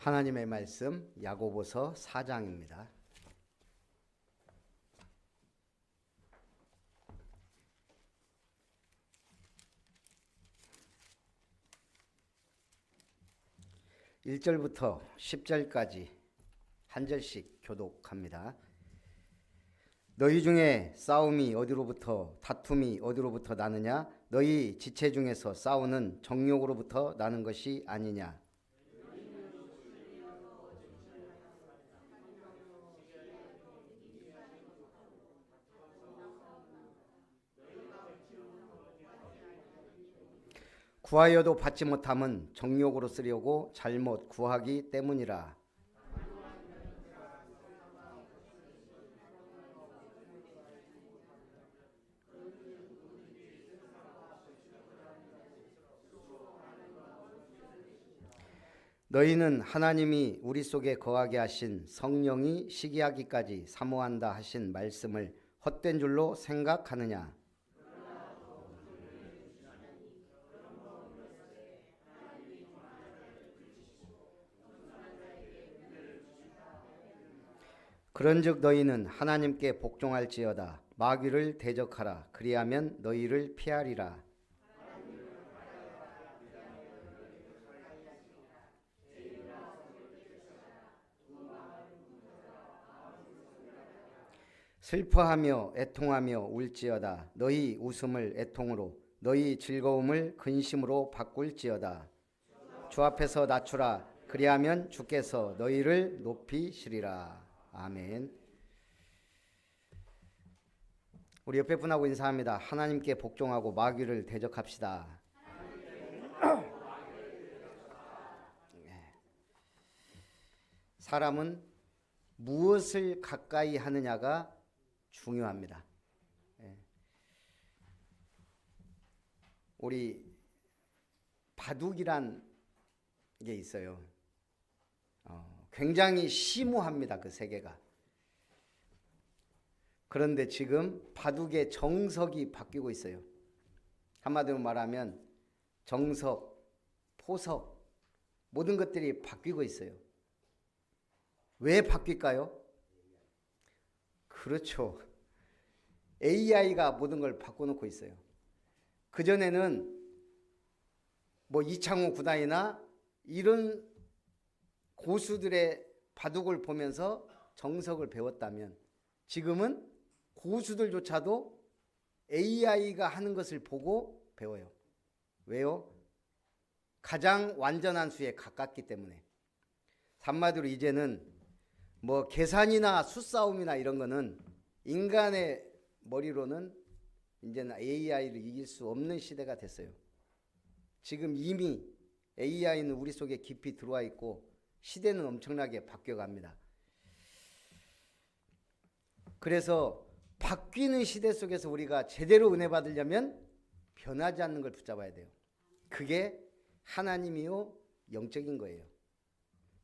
하나님의 말씀 야고보서 4장입니다. (1절부터) (10절까지) 한 절씩 교독합니다. 너희 중에 싸움이 어디로부터 다툼이 어디로부터 나느냐? 너희 지체 중에서 싸우는 정욕으로부터 나는 것이 아니냐? 구하여도 받지 못함은 정욕으로 쓰려고 잘못 구하기 때문이라. 너희는 하나님이 우리 속에 거하게 하신 성령이 시기하기까지 사모한다 하신 말씀을 헛된 줄로 생각하느냐? 그런즉 너희는 하나님께 복종할지어다. 마귀를 대적하라. 그리하면 너희를 피하리라. 슬퍼하며 애통하며 울지어다. 너희 웃음을 애통으로 너희 즐거움을 근심으로 바꿀지어다. 주 앞에서 낮추라. 그리하면 주께서 너희를 높이시리라. 아멘. 우리 옆에 분하고 인사합니다. 하나님께 복종하고 마귀를 대적합시다. 사람은 무엇을 가까이 하느냐가 중요합니다. 우리 바둑이란 게 있어요. 굉장히 심오합니다. 그 세계가. 그런데 지금 바둑의 정석이 바뀌고 있어요. 한마디로 말하면 정석, 포석 모든 것들이 바뀌고 있어요. 왜 바뀔까요? 그렇죠. AI가 모든 걸 바꿔놓고 있어요. 그전에는 뭐 이창호 구단이나 이런 고수들의 바둑을 보면서 정석을 배웠다면 지금은 고수들조차도 AI가 하는 것을 보고 배워요. 왜요? 가장 완전한 수에 가깝기 때문에. 한마디로 이제는 뭐 계산이나 수싸움이나 이런 거는 인간의 머리로는 이제는 AI를 이길 수 없는 시대가 됐어요. 지금 이미 AI는 우리 속에 깊이 들어와 있고 시대는 엄청나게 바뀌어갑니다. 그래서 바뀌는 시대 속에서 우리가 제대로 은혜 받으려면 변하지 않는 걸 붙잡아야 돼요. 그게 하나님이요 영적인 거예요.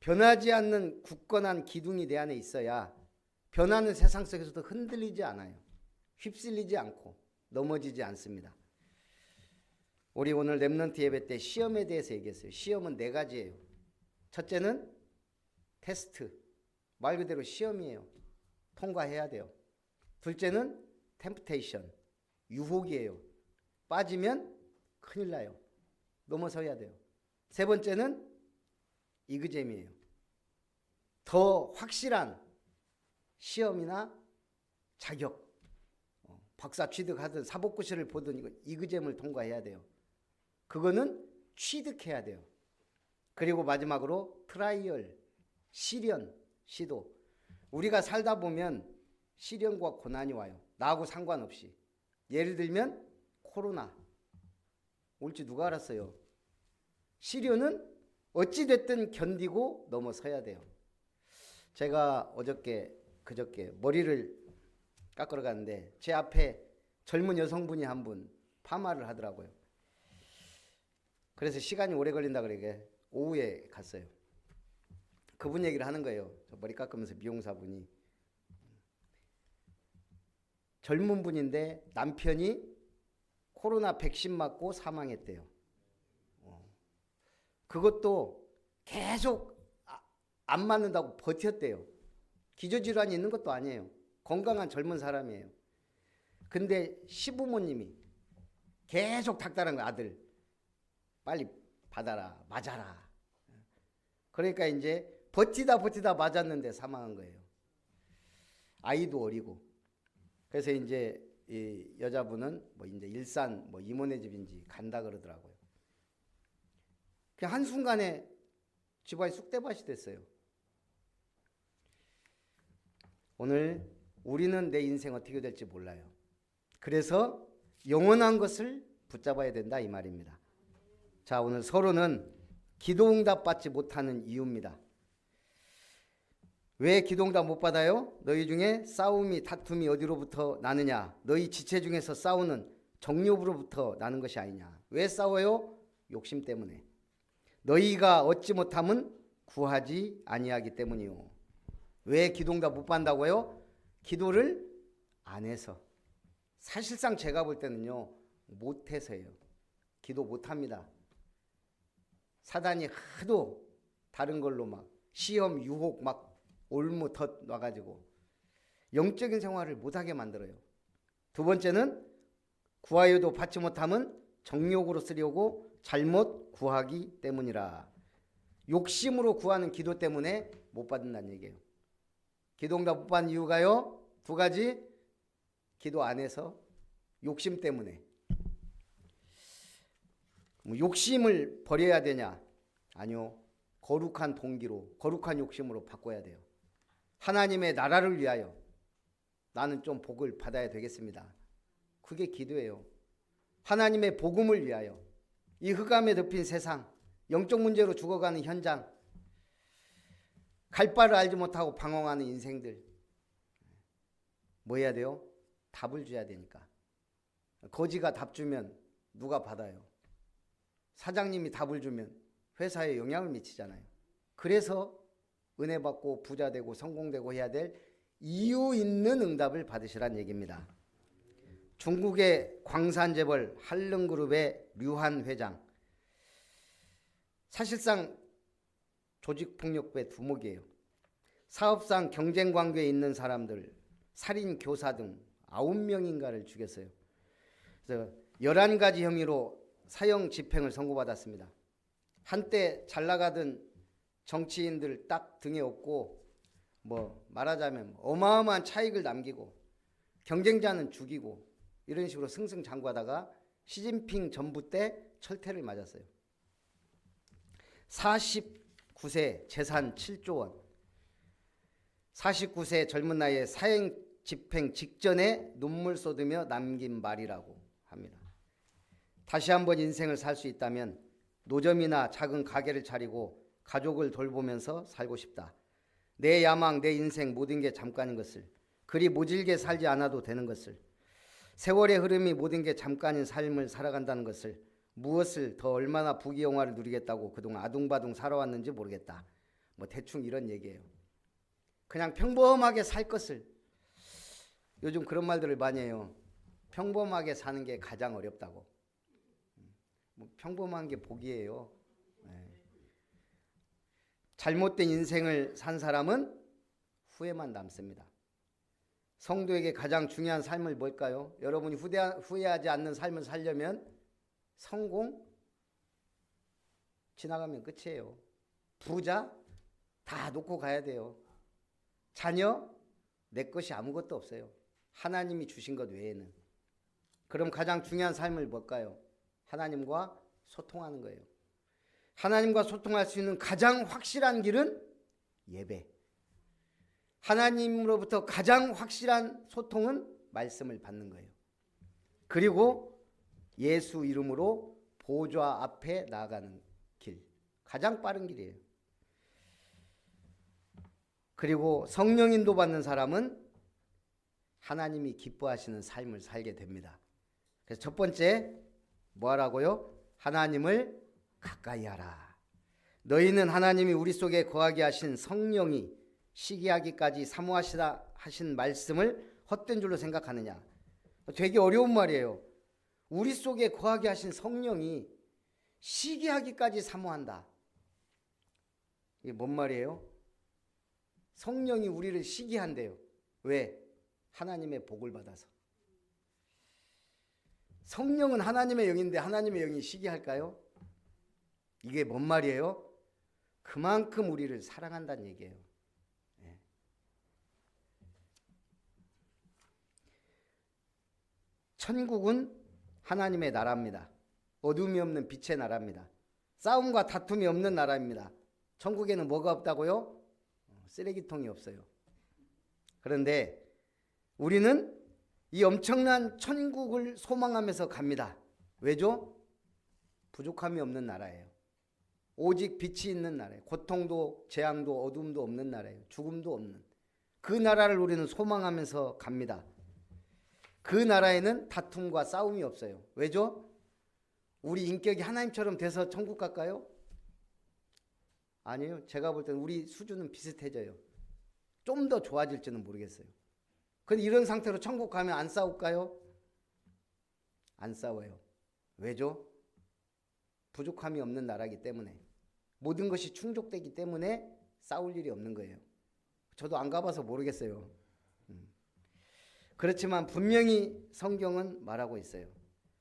변하지 않는 굳건한 기둥이 내 안에 있어야 변하는 세상 속에서도 흔들리지 않아요. 휩쓸리지 않고 넘어지지 않습니다. 우리 오늘 렘넌트 예배 때 시험에 대해서 얘기했어요. 시험은 4가지예요. 첫째는 테스트, 말 그대로 시험이에요. 통과해야 돼요. 둘째는 템프테이션, 유혹이에요. 빠지면 큰일 나요. 넘어서야 돼요. 세 번째는 이그잼이에요. 더 확실한 시험이나 자격, 박사 취득하든 사법고시를 보든 이그잼을 통과해야 돼요. 그거는 취득해야 돼요. 그리고 마지막으로 트라이얼, 시련, 시도. 우리가 살다 보면 시련과 고난이 와요. 나하고 상관없이. 예를 들면 코로나 올지 누가 알았어요. 시련은 어찌됐든 견디고 넘어서야 돼요. 제가 그저께 머리를 깎으러 갔는데 제 앞에 젊은 여성분이 한 분 파마를 하더라고요. 그래서 시간이 오래 걸린다 그러게 오후에 갔어요. 그분 얘기를 하는 거예요. 저 머리 깎으면서 미용사분이. 젊은 분인데 남편이 코로나 백신 맞고 사망했대요. 그것도 계속 안 맞는다고 버텼대요. 기저질환이 있는 것도 아니에요. 건강한 젊은 사람이에요. 근데 시부모님이 계속 닥달한 거야. 아들 빨리 받아라, 맞아라. 그러니까 이제 버티다 맞았는데 사망한 거예요. 아이도 어리고. 그래서 이제 이 여자분은 뭐 이제 일산 뭐 이모네 집인지 간다 그러더라고요. 그냥 한순간에 집안이 쑥대밭이 됐어요. 오늘 우리는 내 인생 어떻게 될지 몰라요. 그래서 영원한 것을 붙잡아야 된다 이 말입니다. 자, 오늘 서론은 기도응답 받지 못하는 이유입니다. 왜 기도응답 못 받아요? 너희 중에 싸움이 다툼이 어디로부터 나느냐? 너희 지체 중에서 싸우는 정욕으로부터 나는 것이 아니냐? 왜 싸워요? 욕심 때문에. 너희가 얻지 못함은 구하지 아니하기 때문이요. 왜 기도응답 못 받는다고요? 기도를 안 해서. 사실상 제가 볼 때는요, 못해서예요. 기도 못합니다. 사단이 하도 다른 걸로 막 시험, 유혹 막 올무 덧 놔가지고 영적인 생활을 못하게 만들어요. 두 번째는 구하여도 받지 못함은 정욕으로 쓰려고 잘못 구하기 때문이라. 욕심으로 구하는 기도 때문에 못 받는다는 얘기예요. 기도응답 못 받는 이유가요, 두 가지. 기도 안 해서, 욕심 때문에. 욕심을 버려야 되냐? 아니요. 거룩한 동기로, 거룩한 욕심으로 바꿔야 돼요. 하나님의 나라를 위하여 나는 좀 복을 받아야 되겠습니다. 그게 기도예요. 하나님의 복음을 위하여 이 흑암에 덮인 세상, 영적 문제로 죽어가는 현장, 갈 바를 알지 못하고 방황하는 인생들, 뭐 해야 돼요? 답을 줘야 되니까. 거지가 답 주면 누가 받아요? 사장님이 답을 주면 회사에 영향을 미치잖아요. 그래서 은혜 받고 부자 되고 성공되고 해야 될 이유 있는 응답을 받으시란 얘기입니다. 중국의 광산재벌 한릉그룹의 류한 회장, 사실상 조직폭력배 두목이에요. 사업상 경쟁관계에 있는 사람들, 살인, 교사 등 9명인가를 죽였어요. 그래서 11가지 혐의로 사형 집행을 선고받았습니다. 한때 잘 나가던 정치인들 딱 등에 업고 뭐 말하자면 어마어마한 차익을 남기고 경쟁자는 죽이고 이런 식으로 승승장구하다가 시진핑 전부 때 철퇴를 맞았어요. 49세 재산 7조 원. 49세 젊은 나이에 사형 집행 직전에 눈물 쏟으며 남긴 말이라고 합니다. 다시 한번 인생을 살 수 있다면 노점이나 작은 가게를 차리고 가족을 돌보면서 살고 싶다. 내 야망, 내 인생 모든 게 잠깐인 것을, 그리 모질게 살지 않아도 되는 것을, 세월의 흐름이 모든 게 잠깐인 삶을 살아간다는 것을, 무엇을 더 얼마나 부귀영화를 누리겠다고 그동안 아둥바둥 살아왔는지 모르겠다. 뭐 대충 이런 얘기예요. 그냥 평범하게 살 것을. 요즘 그런 말들을 많이 해요. 평범하게 사는 게 가장 어렵다고. 뭐 평범한 게 복이에요. 잘못된 인생을 산 사람은 후회만 남습니다. 성도에게 가장 중요한 삶을 뭘까요? 여러분이 후회하지 않는 삶을 살려면 성공? 지나가면 끝이에요. 부자? 다 놓고 가야 돼요. 자녀? 내 것이 아무것도 없어요. 하나님이 주신 것 외에는. 그럼 가장 중요한 삶을 뭘까요? 하나님과 소통하는 거예요. 하나님과 소통할 수 있는 가장 확실한 길은 예배. 하나님으로부터 가장 확실한 소통은 말씀을 받는 거예요. 그리고 예수 이름으로 보좌 앞에 나아가는 길. 가장 빠른 길이에요. 그리고 성령 인도 받는 사람은 하나님이 기뻐하시는 삶을 살게 됩니다. 그래서 첫 번째 뭐 하라고요? 하나님을 가까이 하라. 너희는 하나님이 우리 속에 거하게 하신 성령이 시기하기까지 사모하시다 하신 말씀을 헛된 줄로 생각하느냐. 되게 어려운 말이에요. 우리 속에 거하게 하신 성령이 시기하기까지 사모한다. 이게 뭔 말이에요? 성령이 우리를 시기한대요. 왜? 하나님의 복을 받아서. 성령은 하나님의 영인데 하나님의 영이 시기할까요? 이게 뭔 말이에요? 그만큼 우리를 사랑한다는 얘기예요. 네. 천국은 하나님의 나라입니다. 어둠이 없는 빛의 나라입니다. 싸움과 다툼이 없는 나라입니다. 천국에는 뭐가 없다고요? 쓰레기통이 없어요. 그런데 우리는 이 엄청난 천국을 소망하면서 갑니다. 왜죠? 부족함이 없는 나라예요. 오직 빛이 있는 나라예요. 고통도 재앙도 어둠도 없는 나라예요. 죽음도 없는 그 나라를 우리는 소망하면서 갑니다. 그 나라에는 다툼과 싸움이 없어요. 왜죠? 우리 인격이 하나님처럼 돼서 천국 갈까요? 아니에요. 제가 볼 때는 우리 수준은 비슷해져요. 좀 더 좋아질지는 모르겠어요. 근데 이런 상태로 천국 가면 안 싸울까요? 안 싸워요. 왜죠? 부족함이 없는 나라이기 때문에, 모든 것이 충족되기 때문에 싸울 일이 없는 거예요. 저도 안 가봐서 모르겠어요. 그렇지만 분명히 성경은 말하고 있어요.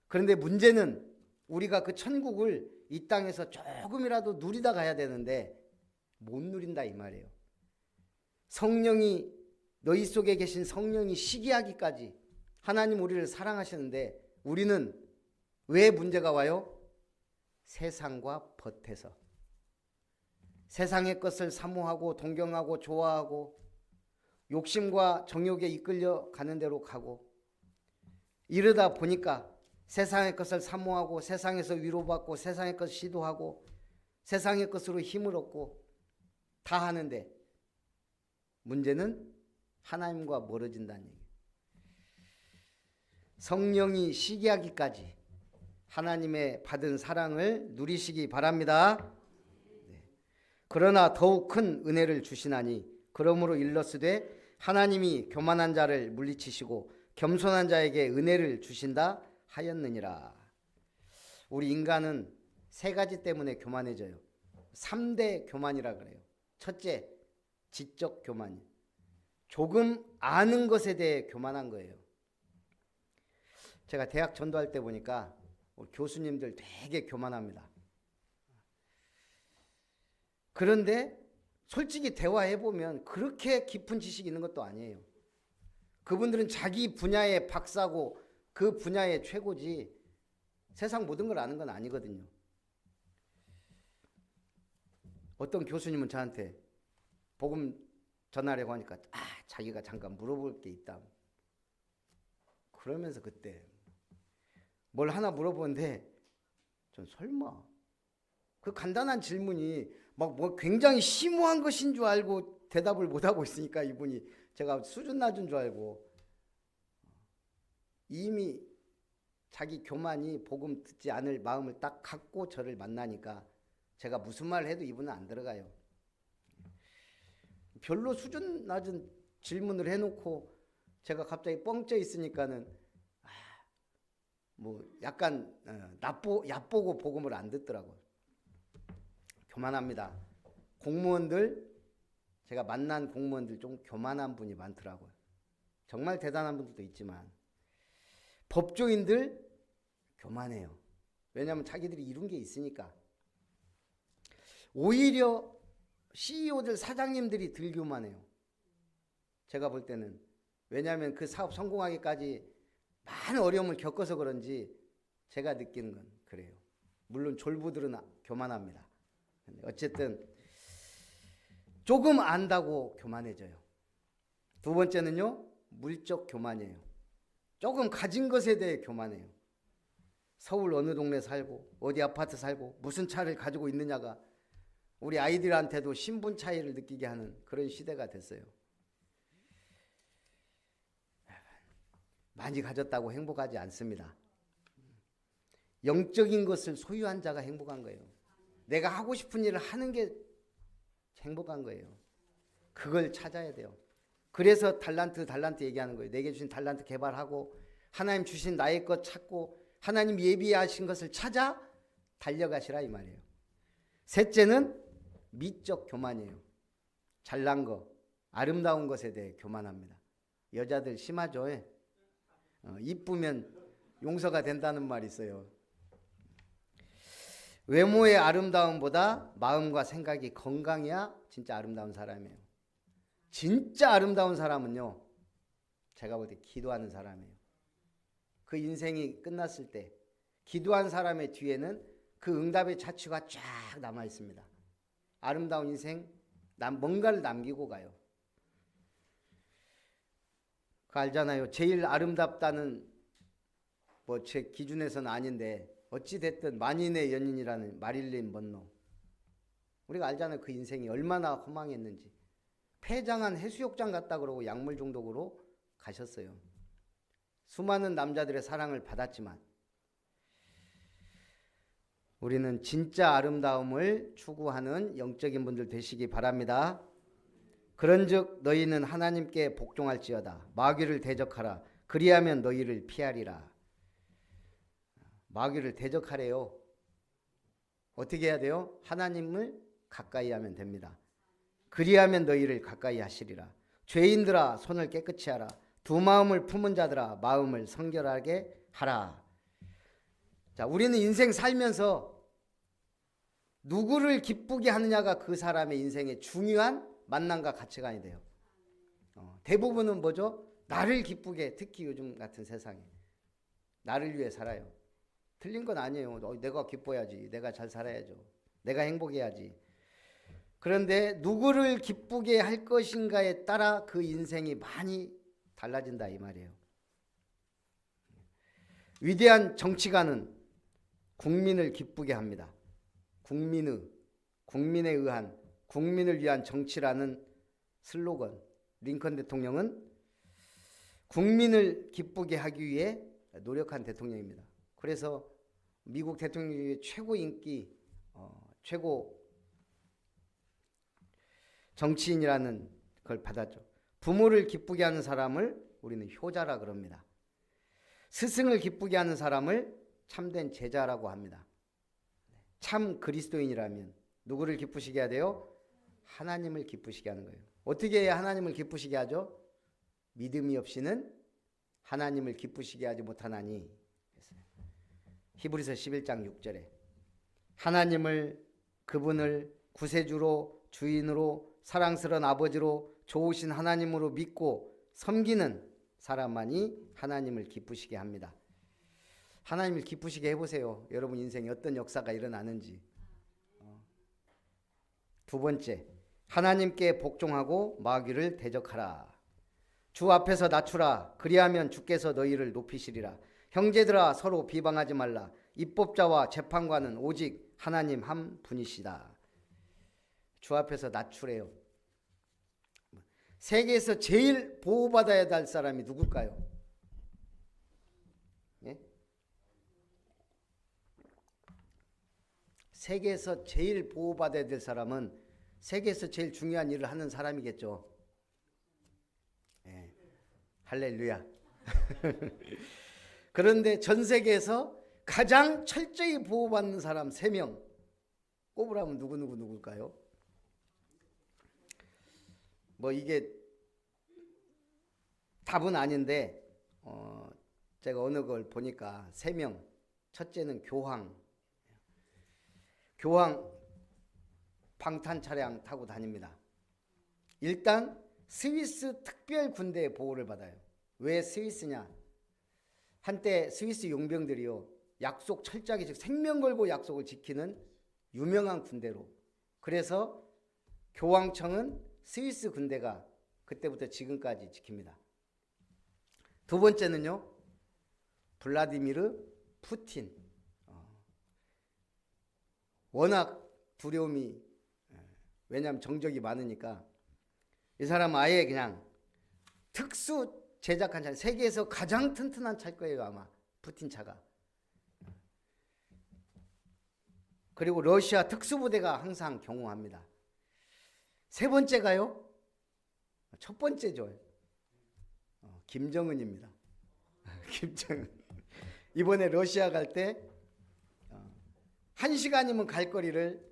그런데 문제는 우리가 그 천국을 이 땅에서 조금이라도 누리다 가야 되는데 못 누린다 이 말이에요. 성령이, 너희 속에 계신 성령이 시기하기까지 하나님 우리를 사랑하시는데 우리는 왜 문제가 와요? 세상과 벗해서 세상의 것을 사모하고 동경하고 좋아하고 욕심과 정욕에 이끌려 가는 대로 가고, 이러다 보니까 세상의 것을 사모하고 세상에서 위로받고 세상의 것을 시도하고 세상의 것으로 힘을 얻고 다 하는데 문제는 하나님과 멀어진다는 얘기예요. 성령이 시기하기까지 하나님의 받은 사랑을 누리시기 바랍니다. 네. 그러나 더욱 큰 은혜를 주시나니 그러므로 일러스되 하나님이 교만한 자를 물리치시고 겸손한 자에게 은혜를 주신다 하였느니라. 우리 인간은 세 가지 때문에 교만해져요. 3대 교만이라 그래요. 첫째, 지적 교만. 조금 아는 것에 대해 교만한 거예요. 제가 대학 전도할 때 보니까 우리 교수님들 되게 교만합니다. 그런데 솔직히 대화해보면 그렇게 깊은 지식이 있는 것도 아니에요. 그분들은 자기 분야의 박사고 그 분야의 최고지 세상 모든 걸 아는 건 아니거든요. 어떤 교수님은 저한테 복음 전하려고 하니까 자기가 잠깐 물어볼 게 있다. 그러면서 그때 뭘 하나 물어보는데 전 설마 그 간단한 질문이 막 뭐 굉장히 심오한 것인 줄 알고 대답을 못하고 있으니까 이분이 제가 수준 낮은 줄 알고 이미 자기 교만이 복음 듣지 않을 마음을 딱 갖고 저를 만나니까 제가 무슨 말을 해도 이분은 안 들어가요. 별로 수준 낮은 질문을 해놓고 제가 갑자기 뻥 쪄 있으니까는 뭐 약간 얕보고 복음을 안 듣더라고요. 교만합니다. 공무원들, 제가 만난 공무원들 좀 교만한 분이 많더라고요. 정말 대단한 분들도 있지만 법조인들 교만해요. 왜냐하면 자기들이 이룬 게 있으니까. 오히려 CEO들, 사장님들이 덜 교만해요. 제가 볼 때는. 왜냐하면 그 사업 성공하기까지 많은 어려움을 겪어서 그런지 제가 느끼는 건 그래요. 물론 졸부들은 교만합니다. 어쨌든 조금 안다고 교만해져요. 두 번째는요, 물적 교만이에요. 조금 가진 것에 대해 교만해요. 서울 어느 동네 살고 어디 아파트 살고 무슨 차를 가지고 있느냐가 우리 아이들한테도 신분 차이를 느끼게 하는 그런 시대가 됐어요. 많이 가졌다고 행복하지 않습니다. 영적인 것을 소유한 자가 행복한 거예요. 내가 하고 싶은 일을 하는 게 행복한 거예요. 그걸 찾아야 돼요. 그래서 달란트 얘기하는 거예요. 내게 주신 달란트 개발하고 하나님 주신 나의 것 찾고 하나님 예비하신 것을 찾아 달려가시라 이 말이에요. 셋째는 미적 교만이에요. 잘난 거, 아름다운 것에 대해 교만합니다. 여자들 심하죠. 이쁘면 용서가 된다는 말이 있어요. 외모의 아름다움보다 마음과 생각이 건강해야 진짜 아름다운 사람이에요. 진짜 아름다운 사람은요, 제가 볼 때 기도하는 사람이에요. 그 인생이 끝났을 때 기도한 사람의 뒤에는 그 응답의 자취가 쫙 남아 있습니다. 아름다운 인생, 뭔가를 남기고 가요. 그 알잖아요. 제일 아름답다는 뭐 제 기준에서는 아닌데 어찌 됐든 만인의 연인이라는 마릴린 먼로. 우리가 알잖아요. 그 인생이 얼마나 허망했는지. 폐장한 해수욕장 갔다 그러고 약물 중독으로 가셨어요. 수많은 남자들의 사랑을 받았지만 우리는 진짜 아름다움을 추구하는 영적인 분들 되시기 바랍니다. 그런즉 너희는 하나님께 복종할지어다. 마귀를 대적하라. 그리하면 너희를 피하리라. 마귀를 대적하래요. 어떻게 해야 돼요? 하나님을 가까이 하면 됩니다. 그리하면 너희를 가까이 하시리라. 죄인들아 손을 깨끗이 하라. 두 마음을 품은 자들아 마음을 성결하게 하라. 자, 우리는 인생 살면서 누구를 기쁘게 하느냐가 그 사람의 인생의 중요한 만남과 가치관이 돼요. 대부분은 뭐죠? 나를 기쁘게, 특히 요즘 같은 세상에 나를 위해 살아요. 틀린 건 아니에요. 내가 기뻐야지. 내가 잘 살아야죠. 내가 행복해야지. 그런데 누구를 기쁘게 할 것인가에 따라 그 인생이 많이 달라진다 이 말이에요. 위대한 정치가는 국민을 기쁘게 합니다. 국민에 의한, 국민을 위한 정치라는 슬로건. 링컨 대통령은 국민을 기쁘게 하기 위해 노력한 대통령입니다. 그래서 미국 대통령 중에 최고 인기, 최고 정치인이라는 걸 받았죠. 부모를 기쁘게 하는 사람을 우리는 효자라 그럽니다. 스승을 기쁘게 하는 사람을 참된 제자라고 합니다. 참 그리스도인이라면 누구를 기쁘시게 해야 돼요? 하나님을 기쁘시게 하는 거예요. 어떻게 해야 하나님을 기쁘시게 하죠? 믿음이 없이는 하나님을 기쁘시게 하지 못하나니. 히브리서 11장 6절에 하나님을, 그분을 구세주로, 주인으로, 사랑스러운 아버지로, 좋으신 하나님으로 믿고 섬기는 사람만이 하나님을 기쁘시게 합니다. 하나님을 기쁘시게 해보세요. 여러분 인생에 어떤 역사가 일어나는지. 두 번째, 하나님께 복종하고 마귀를 대적하라. 주 앞에서 낮추라. 그리하면 주께서 너희를 높이시리라. 형제들아 서로 비방하지 말라. 입법자와 재판관은 오직 하나님 한 분이시다. 주 앞에서 낮추래요. 세계에서 제일 보호받아야 할 사람이 누굴까요? 예? 세계에서 제일 보호받아야 될 사람은 세계에서 제일 중요한 일을 하는 사람이겠죠. 예. 할렐루야. 그런데 전 세계에서 가장 철저히 보호받는 사람 3명 꼽으라면 누굴까요? 뭐 이게 답은 아닌데 제가 어느 걸 보니까 3명. 첫째는 교황 방탄 차량 타고 다닙니다. 일단 스위스 특별 군대의 보호를 받아요. 왜 스위스냐? 한때 스위스 용병들이요, 약속 철저하게 생명 걸고 약속을 지키는 유명한 군대로. 그래서 교황청은 스위스 군대가 그때부터 지금까지 지킵니다. 두 번째는요, 블라디미르 푸틴. 워낙 두려움이, 왜냐하면 정적이 많으니까 이 사람 아예 그냥 특수 제작한 차, 세계에서 가장 튼튼한 차일 거예요 아마 푸틴 차가. 그리고 러시아 특수부대가 항상 경호합니다. 세 번째가요, 첫 번째죠. 김정은입니다. 김정은. 이번에 러시아 갈 때 1시간이면 갈 거리를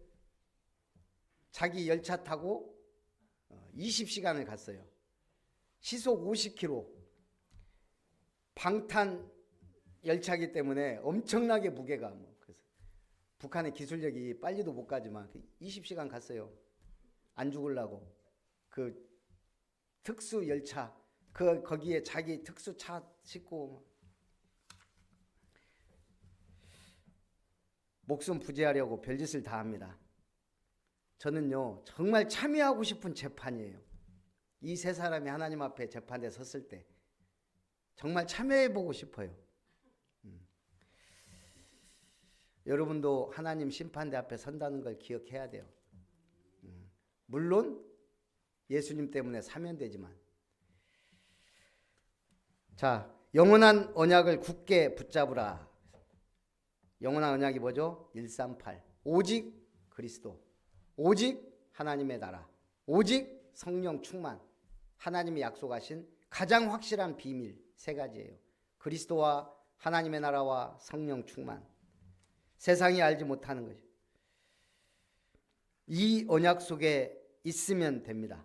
자기 열차 타고 20시간을 갔어요. 시속 50km. 방탄 열차기 때문에 엄청나게 무게가 그래서 북한의 기술력이 빨리도 못 가지만 20시간 갔어요. 안 죽으려고. 그 특수 열차 거기에 자기 특수 차 싣고 목숨 부지하려고 별짓을 다 합니다. 저는요 정말 참여하고 싶은 재판이에요. 이 세 사람이 하나님 앞에 재판에 섰을 때 정말 참여해보고 싶어요. 여러분도 하나님 심판대 앞에 선다는 걸 기억해야 돼요. 물론 예수님 때문에 사면되지만. 자, 영원한 언약을 굳게 붙잡으라. 영원한 언약이 뭐죠? 138. 오직 그리스도, 오직 하나님의 나라, 오직 성령 충만. 하나님이 약속하신 가장 확실한 비밀 세 가지예요. 그리스도와 하나님의 나라와 성령 충만. 세상이 알지 못하는 거죠. 이 언약 속에 있으면 됩니다.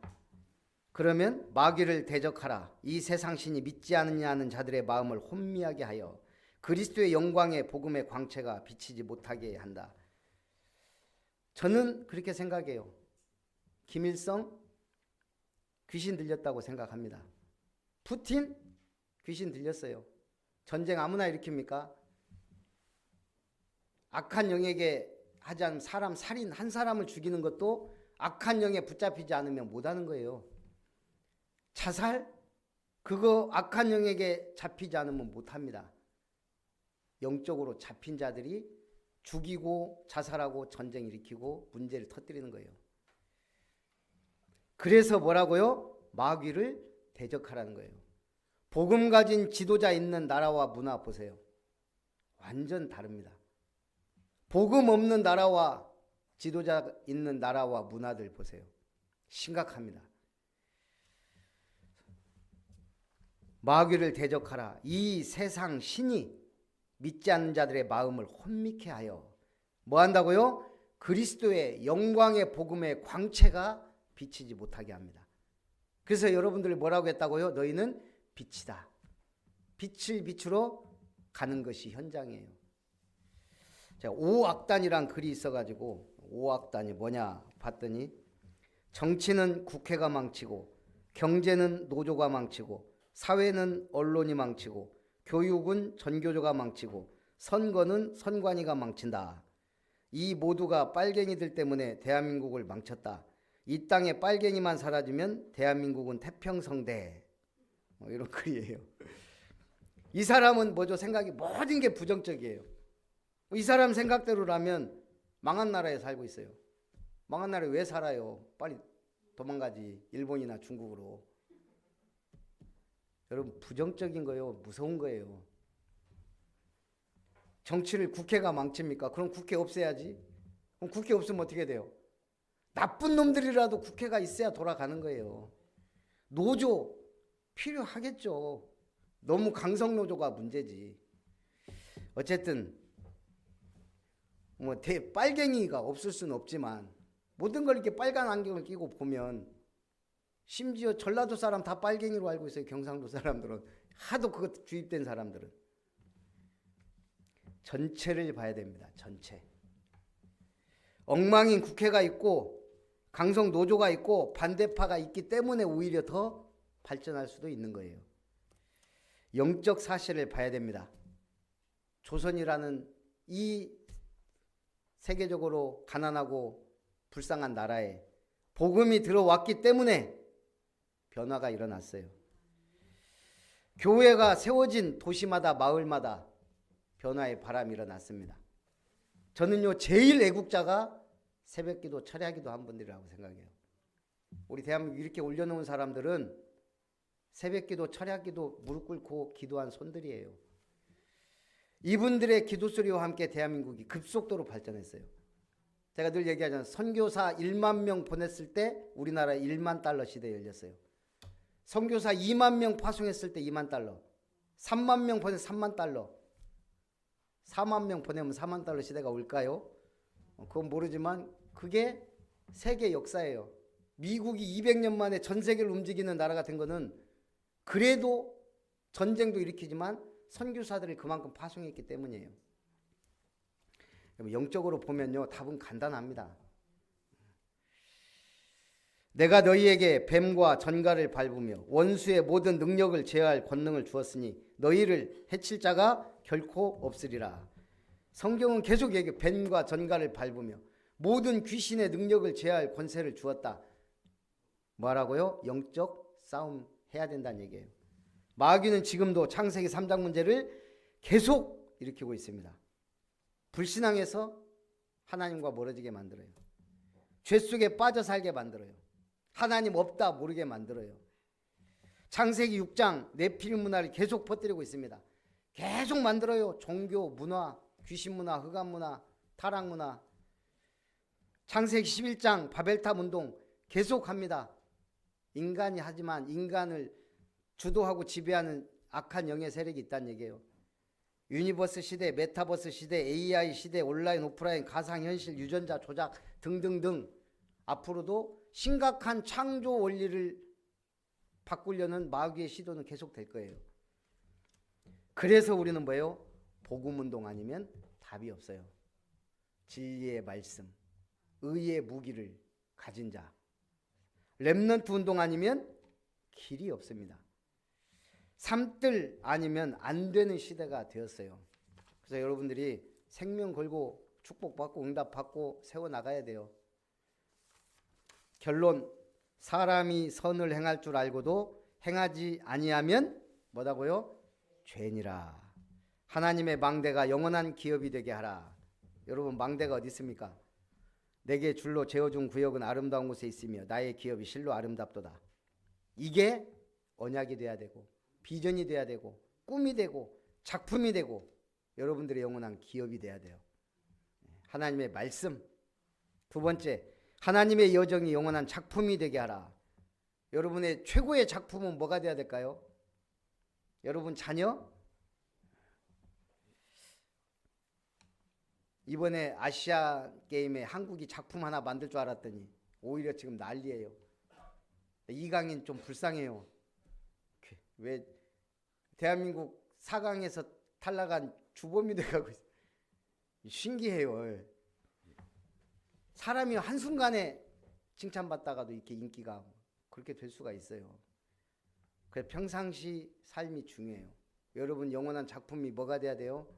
그러면 마귀를 대적하라. 이 세상 신이 믿지 않느냐는 자들의 마음을 혼미하게 하여 그리스도의 영광의 복음의 광채가 비치지 못하게 한다. 저는 그렇게 생각해요. 김일성 귀신 들렸다고 생각합니다. 푸틴 귀신 들렸어요. 전쟁 아무나 일으킵니까? 악한 영에게 하지 않으면 사람 살인 한 사람을 죽이는 것도 악한 영에 붙잡히지 않으면 못하는 거예요. 자살 그거 악한 영에게 잡히지 않으면 못합니다. 영적으로 잡힌 자들이 죽이고 자살하고 전쟁 일으키고 문제를 터뜨리는 거예요. 그래서 뭐라고요? 마귀를 대적하라는 거예요. 복음 가진 지도자 있는 나라와 문화 보세요. 완전 다릅니다. 복음 없는 나라와 지도자 있는 나라와 문화들 보세요. 심각합니다. 마귀를 대적하라. 이 세상 신이 믿지 않는 자들의 마음을 혼미케 하여 뭐 한다고요? 그리스도의 영광의 복음의 광채가 비치지 못하게 합니다. 그래서 여러분들 뭐라고 했다고요? 너희는 빛이다. 빛을 비추러 가는 것이 현장이에요. 자, 오악단이란 글이 있어가지고 오악단이 뭐냐 봤더니 정치는 국회가 망치고 경제는 노조가 망치고 사회는 언론이 망치고 교육은 전교조가 망치고 선거는 선관위가 망친다. 이 모두가 빨갱이들 때문에 대한민국을 망쳤다. 이 땅에 빨갱이만 사라지면 대한민국은 태평성대. 이런 글이에요. 이 사람은 뭐죠? 생각이 모든 게 부정적이에요. 이 사람 생각대로라면 망한 나라에 살고 있어요. 망한 나라에 왜 살아요? 빨리 도망가지. 일본이나 중국으로. 여러분 부정적인 거예요. 무서운 거예요. 정치를 국회가 망칩니까? 그럼 국회 없애야지. 그럼 국회 없으면 어떻게 돼요? 나쁜 놈들이라도 국회가 있어야 돌아가는 거예요. 노조 필요하겠죠. 너무 강성 노조가 문제지. 어쨌든 뭐 빨갱이가 없을 수는 없지만 모든 걸 이렇게 빨간 안경을 끼고 보면 심지어 전라도 사람 다 빨갱이로 알고 있어요. 경상도 사람들은 하도 그거 주입된 사람들은. 전체를 봐야 됩니다. 전체. 엉망인 국회가 있고 강성 노조가 있고 반대파가 있기 때문에 오히려 더 발전할 수도 있는 거예요. 영적 사실을 봐야 됩니다. 조선이라는 이 세계적으로 가난하고 불쌍한 나라에 복음이 들어왔기 때문에 변화가 일어났어요. 교회가 세워진 도시마다 마을마다 변화의 바람이 일어났습니다. 저는요 제일 애국자가 새벽기도 철야기도 한 분들이라고 생각해요. 우리 대한민국 이렇게 올려놓은 사람들은 새벽기도 철야기도 무릎 꿇고 기도한 손들이에요. 이분들의 기도 소리와 함께 대한민국이 급속도로 발전했어요. 제가 늘 얘기하잖아요. 선교사 1만 명 보냈을 때 우리나라 1만 달러 시대 열렸어요. 선교사 2만 명 파송했을 때 2만 달러, 3만 명 보내 3만 달러, 4만 명 보내면 4만 달러 시대가 올까요? 그건 모르지만 그게 세계 역사예요. 미국이 200년 만에 전 세계를 움직이는 나라가 된 거는 그래도 전쟁도 일으키지만 선교사들을 그만큼 파송했기 때문이에요. 영적으로 보면요, 답은 간단합니다. 내가 너희에게 뱀과 전갈을 밟으며 원수의 모든 능력을 제어할 권능을 주었으니 너희를 해칠 자가 결코 없으리라. 성경은 계속 얘기해. 뱀과 전갈을 밟으며 모든 귀신의 능력을 제어할 권세를 주었다. 뭐라고요? 영적 싸움 해야 된다는 얘기예요. 마귀는 지금도 창세기 3장 문제를 계속 일으키고 있습니다. 불신앙에서 하나님과 멀어지게 만들어요. 죄 속에 빠져 살게 만들어요. 하나님 없다 모르게 만들어요. 창세기 6장 네필 문화를 계속 퍼뜨리고 있습니다. 계속 만들어요. 종교, 문화, 귀신 문화, 흑암 문화, 타락 문화. 창세기 11장 바벨탑 운동 계속합니다. 인간이 하지만 인간을 주도하고 지배하는 악한 영의 세력이 있다는 얘기예요. 유니버스 시대, 메타버스 시대, AI 시대, 온라인, 오프라인, 가상현실, 유전자 조작 등등등 앞으로도 심각한 창조 원리를 바꾸려는 마귀의 시도는 계속될 거예요. 그래서 우리는 뭐예요? 복음운동 아니면 답이 없어요. 진리의 말씀, 의의 무기를 가진 자. 렘넌트 운동 아니면 길이 없습니다. 삼뜰 아니면 안 되는 시대가 되었어요. 그래서 여러분들이 생명 걸고 축복받고 응답받고 세워나가야 돼요. 결론, 사람이 선을 행할 줄 알고도 행하지 아니하면 뭐라고요? 죄니라. 하나님의 망대가 영원한 기업이 되게 하라. 여러분, 망대가 어디 있습니까? 내게 줄로 재어준 구역은 아름다운 곳에 있으며 나의 기업이 실로 아름답도다. 이게 언약이 돼야 되고 비전이 돼야 되고 꿈이 되고 작품이 되고 여러분들의 영원한 기업이 돼야 돼요. 하나님의 말씀. 두 번째, 하나님의 여정이 영원한 작품이 되게 하라. 여러분의 최고의 작품은 뭐가 돼야 될까요? 여러분 자녀? 이번에 아시아 게임에 한국이 작품 하나 만들 줄 알았더니 오히려 지금 난리예요. 이강인 좀 불쌍해요. 왜 대한민국 4강에서 탈락한 주범이 돼가고 있어요. 신기해요. 사람이 한순간에 칭찬받다가도 이렇게 인기가 그렇게 될 수가 있어요. 그래서 평상시 삶이 중요해요. 여러분 영원한 작품이 뭐가 돼야 돼요?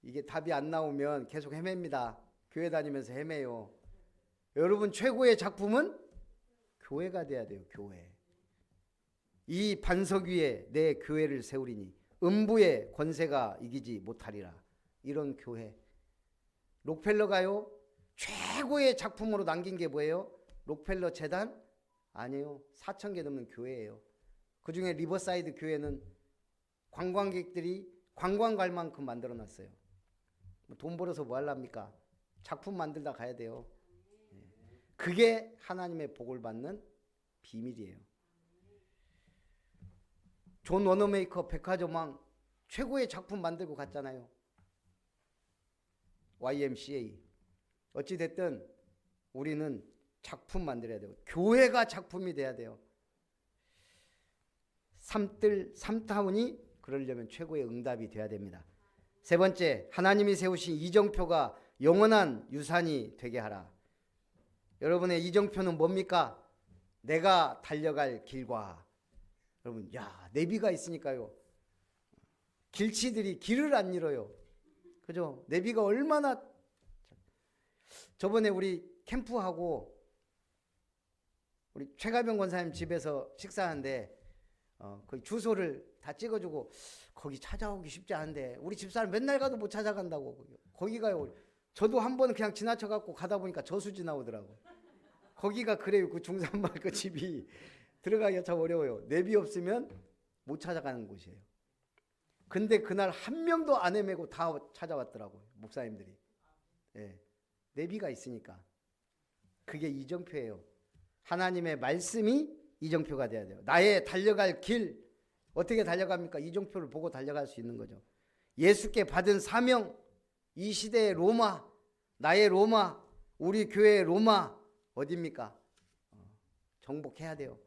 이게 답이 안 나오면 계속 헤맵니다. 교회 다니면서 헤매요. 여러분 최고의 작품은 교회가 돼야 돼요. 교회. 이 반석 위에 내 교회를 세우리니 음부의 권세가 이기지 못하리라. 이런 교회. 록펠러가요 최고의 작품으로 남긴 게 뭐예요? 록펠러 재단? 아니에요. 4,000개 넘는 교회예요. 그중에 리버사이드 교회는 관광객들이 관광 갈 만큼 만들어놨어요. 돈 벌어서 뭐 하랍니까? 작품 만들다 가야 돼요. 그게 하나님의 복을 받는 비밀이에요. 존 워너메이커 백화점왕 최고의 작품 만들고 갔잖아요. YMCA. 어찌됐든 우리는 작품 만들어야 돼요. 교회가 작품이 돼야 돼요. 삼타운이 그러려면 최고의 응답이 돼야 됩니다. 세 번째, 하나님이 세우신 이정표가 영원한 유산이 되게 하라. 여러분의 이정표는 뭡니까? 내가 달려갈 길과. 여러분, 내비가 있으니까요. 길치들이 길을 안 잃어요. 그죠? 내비가 얼마나. 저번에 우리 캠프하고 우리 최가병 권사님 집에서 식사하는데 그 주소를 다 찍어주고 거기 찾아오기 쉽지 않은데 우리 집사람 맨날 가도 못 찾아간다고. 거기 가요. 저도 한 번은 그냥 지나쳐갖고 가다 보니까 저수지 나오더라고. 거기가 그래요. 그 중산마을 그 집이 들어가기가 참 어려워요. 내비 없으면 못 찾아가는 곳이에요. 근데 그날 한 명도 안 헤매고 다 찾아왔더라고요. 목사님들이. 예, 내비가 있으니까. 그게 이정표예요. 하나님의 말씀이 이정표가 돼야 돼요. 나의 달려갈 길 어떻게 달려갑니까? 이정표를 보고 달려갈 수 있는 거죠. 예수께 받은 사명, 이 시대의 로마, 나의 로마, 우리 교회 로마 어디입니까? 정복해야 돼요.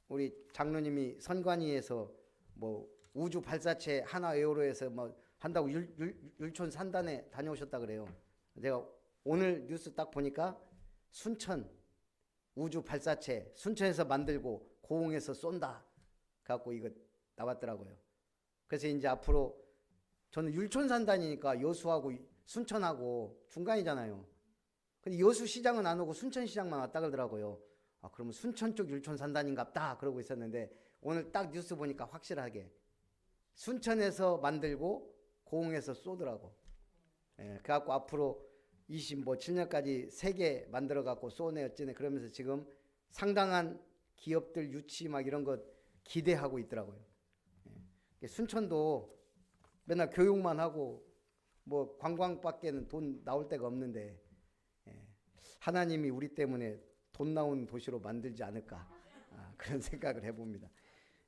우리 장로님이 선관위에서 뭐 우주 발사체 하나 에어로에서 뭐 한다고 율촌 산단에 다녀오셨다 그래요. 제가 오늘 뉴스 딱 보니까 순천 우주 발사체 순천에서 만들고 고흥에서 쏜다 갖고 이거 나왔더라고요. 그래서 이제 앞으로 저는 율촌 산단이니까 여수하고 순천하고 중간이잖아요. 근데 여수 시장은 안 오고 순천 시장만 왔다 그러더라고요. 그러면 순천 쪽 율촌 산단인갑다 그러고 있었는데 오늘 딱 뉴스 보니까 확실하게 순천에서 만들고 고흥에서 쏘더라고. 그래갖고 앞으로 27년까지 3개 만들어갖고 쏘네 어쩌네 그러면서 지금 상당한 기업들 유치 막 이런 거 기대하고 있더라고요. 순천도 맨날 교육만 하고 뭐 관광밖에는 돈 나올 데가 없는데 하나님이 우리 때문에 돈 나오는 도시로 만들지 않을까 그런 생각을 해봅니다.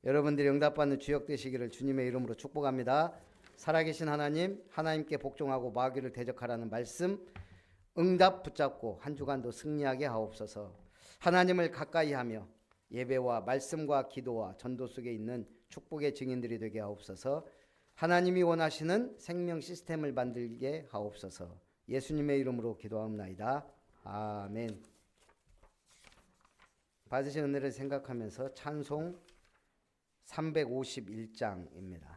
여러분들이 응답받는 주역 되시기를 주님의 이름으로 축복합니다. 살아계신 하나님, 하나님께 복종하고 마귀를 대적하라는 말씀 응답 붙잡고 한 주간도 승리하게 하옵소서. 하나님을 가까이 하며 예배와 말씀과 기도와 전도 속에 있는 축복의 증인들이 되게 하옵소서. 하나님이 원하시는 생명 시스템을 만들게 하옵소서. 예수님의 이름으로 기도하옵나이다. 아멘. 받으신 은혜를 생각하면서 찬송 351장입니다.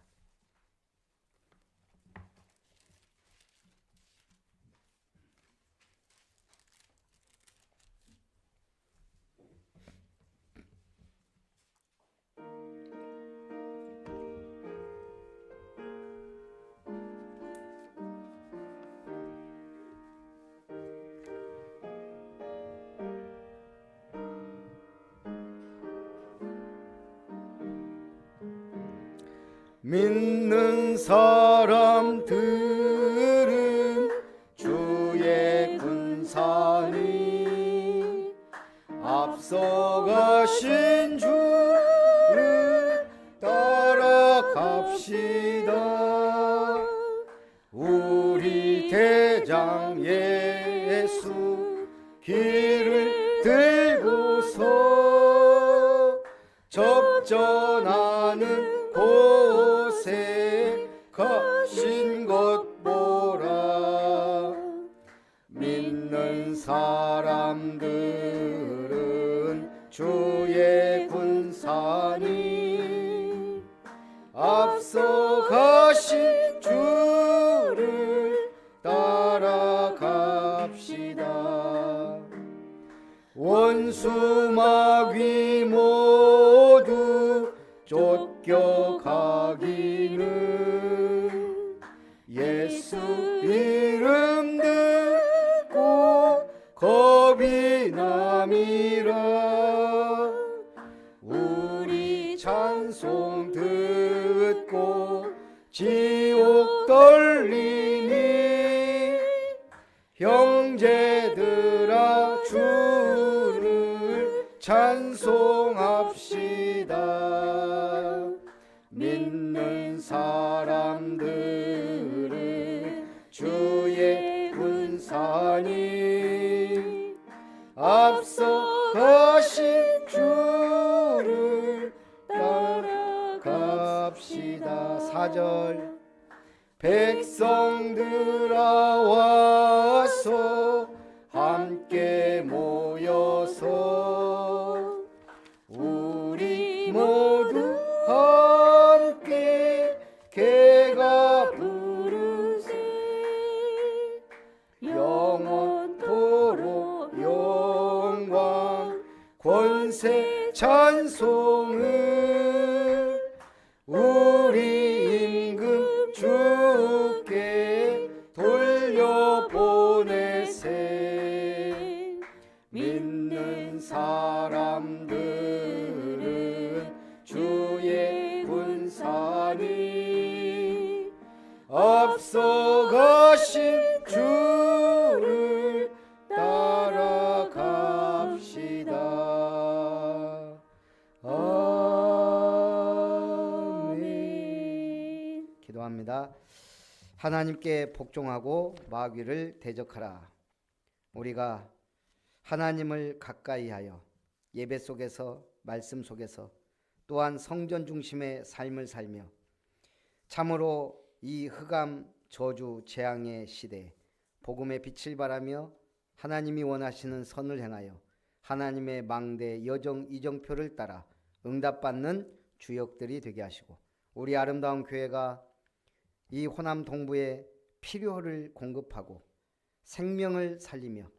믿는 사람들은 주의 군사니 앞서가신 주를 따라갑시다. 우리 대장 예수 길을 들고서 접전하는 곳에 가신 것 보라. 믿는 사람들은 주의 군사니 앞서 가신 주를 따라갑시다. 원수 마귀 모두 쫓겨가기는 예수 이름 듣고 겁이 남이라. 우리 찬송 듣고 지옥 떨리니 형제들아 주를 찬송합시다. 믿는 사람들은 주의 군사니 앞서 가신 주를 따라갑시다. 4절 백성들아 와서 함께 모여서 우리 모두 함께 개가 부르세. 영원토록 영광 권세 찬송을 우리 임금 주께 돌려보내세. 믿는 사람들은 주의 군사니 앞서 가신 주를 따라갑시다. 아멘. 기도합니다. 하나님께 복종하고 마귀를 대적하라. 우리가 하나님을 가까이 하여 예배 속에서 말씀 속에서 또한 성전 중심의 삶을 살며 참으로 이 흑암 저주 재앙의 시대에 복음의 빛을 발하며 하나님이 원하시는 선을 행하여 하나님의 망대 여정 이정표를 따라 응답받는 주역들이 되게 하시고 우리 아름다운 교회가 이 호남 동부에 필요를 공급하고 생명을 살리며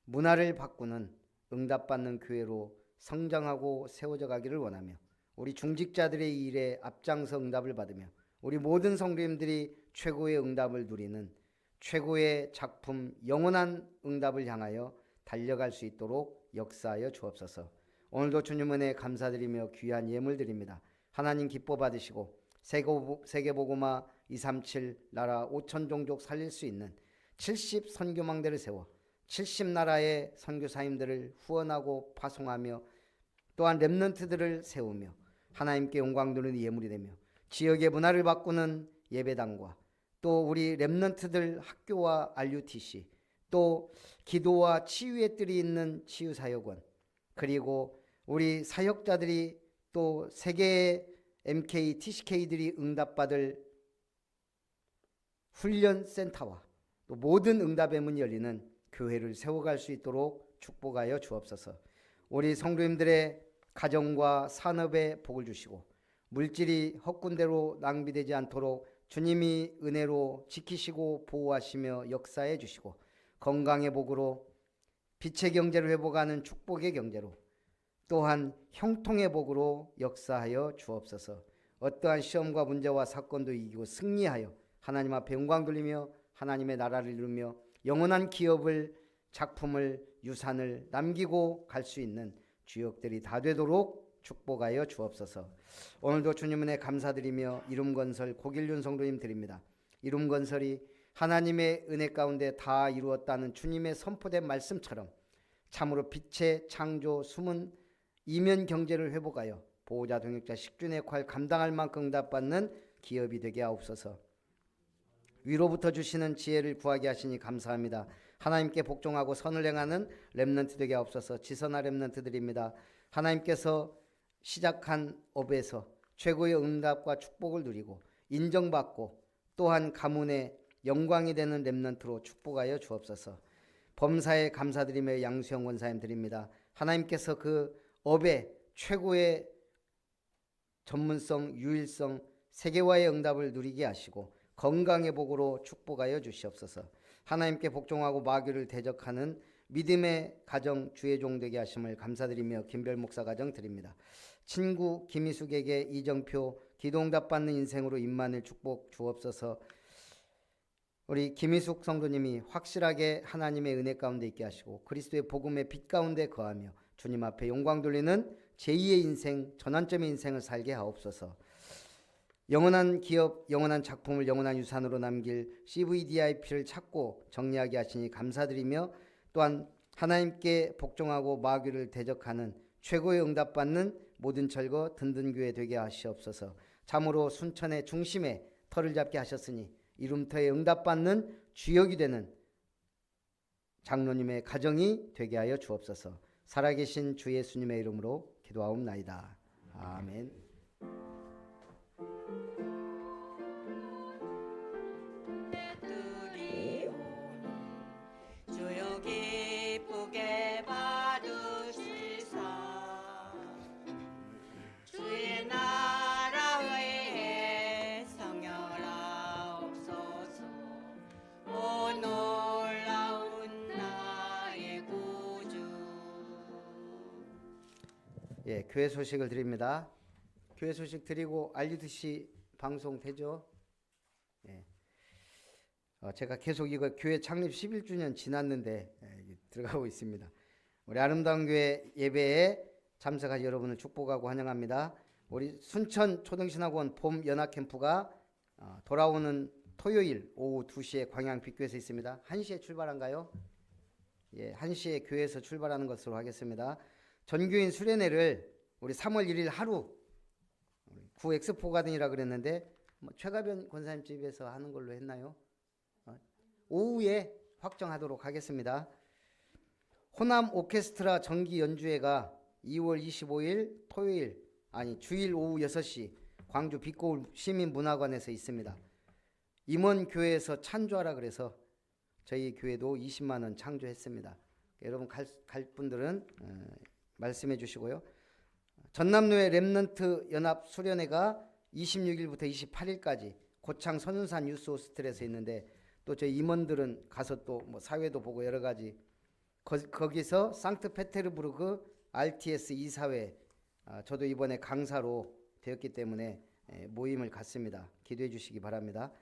문화를 바꾸는 응답받는 교회로 성장하고 세워져 가기를 원하며 우리 중직자들의 일에 앞장서 응답을 받으며 우리 모든 성도님들이 최고의 응답을 누리는 최고의 작품 영원한 응답을 향하여 달려갈 수 있도록 역사하여 주옵소서. 오늘도 주님 은혜 감사드리며 귀한 예물 드립니다. 하나님 기뻐 받으시고 세계복음화 237 나라 5천 종족 살릴 수 있는 70 선교망대를 세워 70나라의 선교사님들을 후원하고 파송하며 또한 렘넌트들을 세우며 하나님께 영광 돌리는 예물이 되며 지역의 문화를 바꾸는 예배당과 또 우리 렘넌트들 학교와 RUTC 또 기도와 치유의 뜰이 있는 치유사역원 그리고 우리 사역자들이 또 세계의 MK, TCK들이 응답받을 훈련센터와 또 모든 응답의 문이 열리는 교회를 세워갈 수 있도록 축복하여 주옵소서. 우리 성도님들의 가정과 산업에 복을 주시고 물질이 헛군대로 낭비되지 않도록 주님이 은혜로 지키시고 보호하시며 역사해 주시고 건강의 복으로 빛의 경제를 회복하는 축복의 경제로 또한 형통의 복으로 역사하여 주옵소서. 어떠한 시험과 문제와 사건도 이기고 승리하여 하나님 앞에 영광 돌리며 하나님의 나라를 이루며 영원한 기업을 작품을 유산을 남기고 갈 수 있는 주역들이 다 되도록 축복하여 주옵소서. 오늘도 주님 은혜 감사드리며 이룸건설 고길륜 성도님 드립니다. 이룸건설이 하나님의 은혜 가운데 다 이루었다는 주님의 선포된 말씀처럼 참으로 빛의 창조 숨은 이면 경제를 회복하여 보호자 동역자 식준의 역할 감당할 만큼 응답받는 기업이 되게 하옵소서. 위로부터 주시는 지혜를 구하게 하시니 감사합니다. 하나님께 복종하고 선을 행하는 렘넌트 되게 하옵소서. 지선한 렘넌트들입니다. 하나님께서 시작한 업에서 최고의 응답과 축복을 누리고 인정받고 또한 가문의 영광이 되는 렘넌트로 축복하여 주옵소서. 범사에 감사드리며 양수영 원사님 드립니다. 하나님께서 그 업의 최고의 전문성, 유일성, 세계화의 응답을 누리게 하시고 건강의 복으로 축복하여 주시옵소서. 하나님께 복종하고 마귀를 대적하는 믿음의 가정 주의 종 되게 하심을 감사드리며 김별 목사 가정 드립니다. 친구 김희숙에게 이정표 기도응답 받는 인생으로 임만을 축복 주옵소서. 우리 김희숙 성도님이 확실하게 하나님의 은혜 가운데 있게 하시고 그리스도의 복음의 빛 가운데 거하며 주님 앞에 영광 돌리는 제2의 인생 전환점의 인생을 살게 하옵소서. 영원한 기업, 영원한 작품을 영원한 유산으로 남길 CVDIP를 찾고 정리하게 하시니 감사드리며 또한 하나님께 복종하고 마귀를 대적하는 최고의 응답받는 모든 철거 든든교회 되게 하시옵소서. 참으로 순천의 중심에 터를 잡게 하셨으니 이룸터에 응답받는 주역이 되는 장로님의 가정이 되게 하여 주옵소서. 살아계신 주 예수님의 이름으로 기도하옵나이다. 아멘. 예, 교회 소식을 드립니다. 교회 소식 드리고 RUTC 방송 되죠? 예. 제가 계속 이거 교회 창립 11주년 지났는데 들어가고 있습니다. 우리 아름다운 교회 예배에 참석하신 여러분을 축복하고 환영합니다. 우리 순천 초등신학원 봄 연합 캠프가 돌아오는 토요일 오후 2시에 광양 빛교에서 있습니다. 1시에 출발한가요? 예, 1시에 교회에서 출발하는 것으로 하겠습니다. 전교인 수련회를 우리 3월 1일 하루 구 엑스포 가든이라 그랬는데 최가변 권사님 집에서 하는 걸로 했나요? 오후에 확정하도록 하겠습니다. 호남 오케스트라 정기 연주회가 2월 25일 토요일 주일 오후 6시 광주 빛고울 시민문화관에서 있습니다. 임원교회에서 찬조하라 그래서 저희 교회도 20만 원 창조했습니다. 여러분 갈 분들은 말씀해 주시고요. 전남로의 렘넌트 연합 수련회가 26일부터 28일까지 고창 선운산 유스 호스텔에서 있는데 또 저희 임원들은 가서 또 뭐 사회도 보고 여러 가지 거기서 상트페테르부르크 RTS 이사회 저도 이번에 강사로 되었기 때문에 모임을 갖습니다. 기도해 주시기 바랍니다.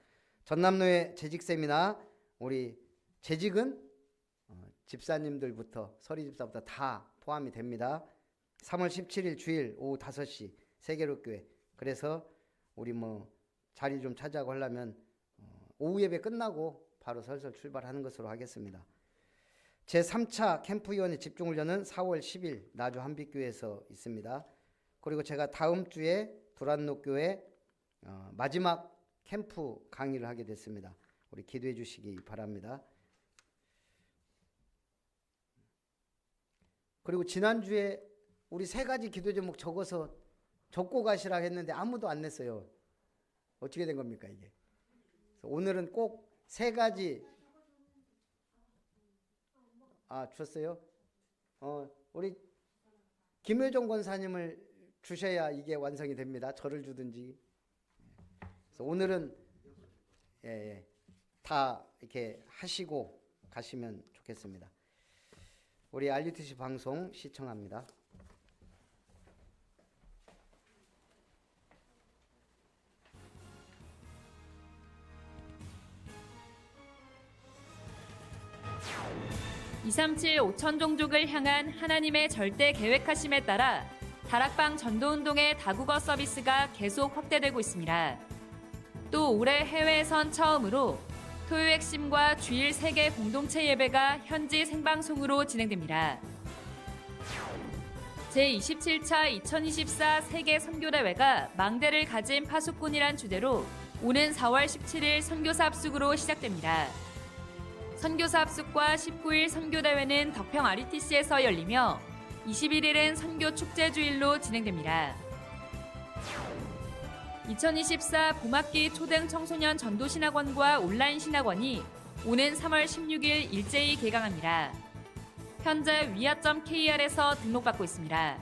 전남로의 재직 세미나 우리 재직은 집사님들부터 서리 집사부터 다 포함이 됩니다. 3월 17일 주일 오후 5시 세계로교회. 그래서 우리 자리 좀 차지하고 하려면 오후 예배 끝나고 바로 설설 출발하는 것으로 하겠습니다. 제3차 캠프위원회 집중훈련은 4월 10일 나주 한빛교회에서 있습니다. 그리고 제가 다음 주에 두란노교회 마지막 캠프 강의를 하게 됐습니다. 우리 기도해 주시기 바랍니다. 그리고 지난주에 우리 3가지 기도 제목 적고 가시라 했는데 아무도 안 냈어요. 어떻게 된 겁니까 이게? 오늘은 꼭 3가지 주셨어요? 우리 김효정 권사님을 주셔야 이게 완성이 됩니다. 저를 주든지. 그래서 오늘은 다 이렇게 하시고 가시면 좋겠습니다. 우리 RUTC 방송 시청합니다. (237) 5천 종족을 향한 하나님의 절대 계획하심에 따라 다락방 전도운동의 다국어 서비스가 계속 확대되고 있습니다. 또 올해 해외에선 처음으로 토요 핵심과 주일 세계 공동체 예배가 현지 생방송으로 진행됩니다. 제27차 2024 세계 선교대회가 망대를 가진 파수꾼이란 주제로 오는 4월 17일 선교사 합숙으로 시작됩니다. 선교사 합숙과 19일 선교대회는 덕평 RUTC에서 열리며 21일은 선교 축제주일로 진행됩니다. 2024 봄학기 초등 청소년 전도신학원과 온라인 신학원이 오는 3월 16일 일제히 개강합니다. 현재 위아.kr에서 등록받고 있습니다.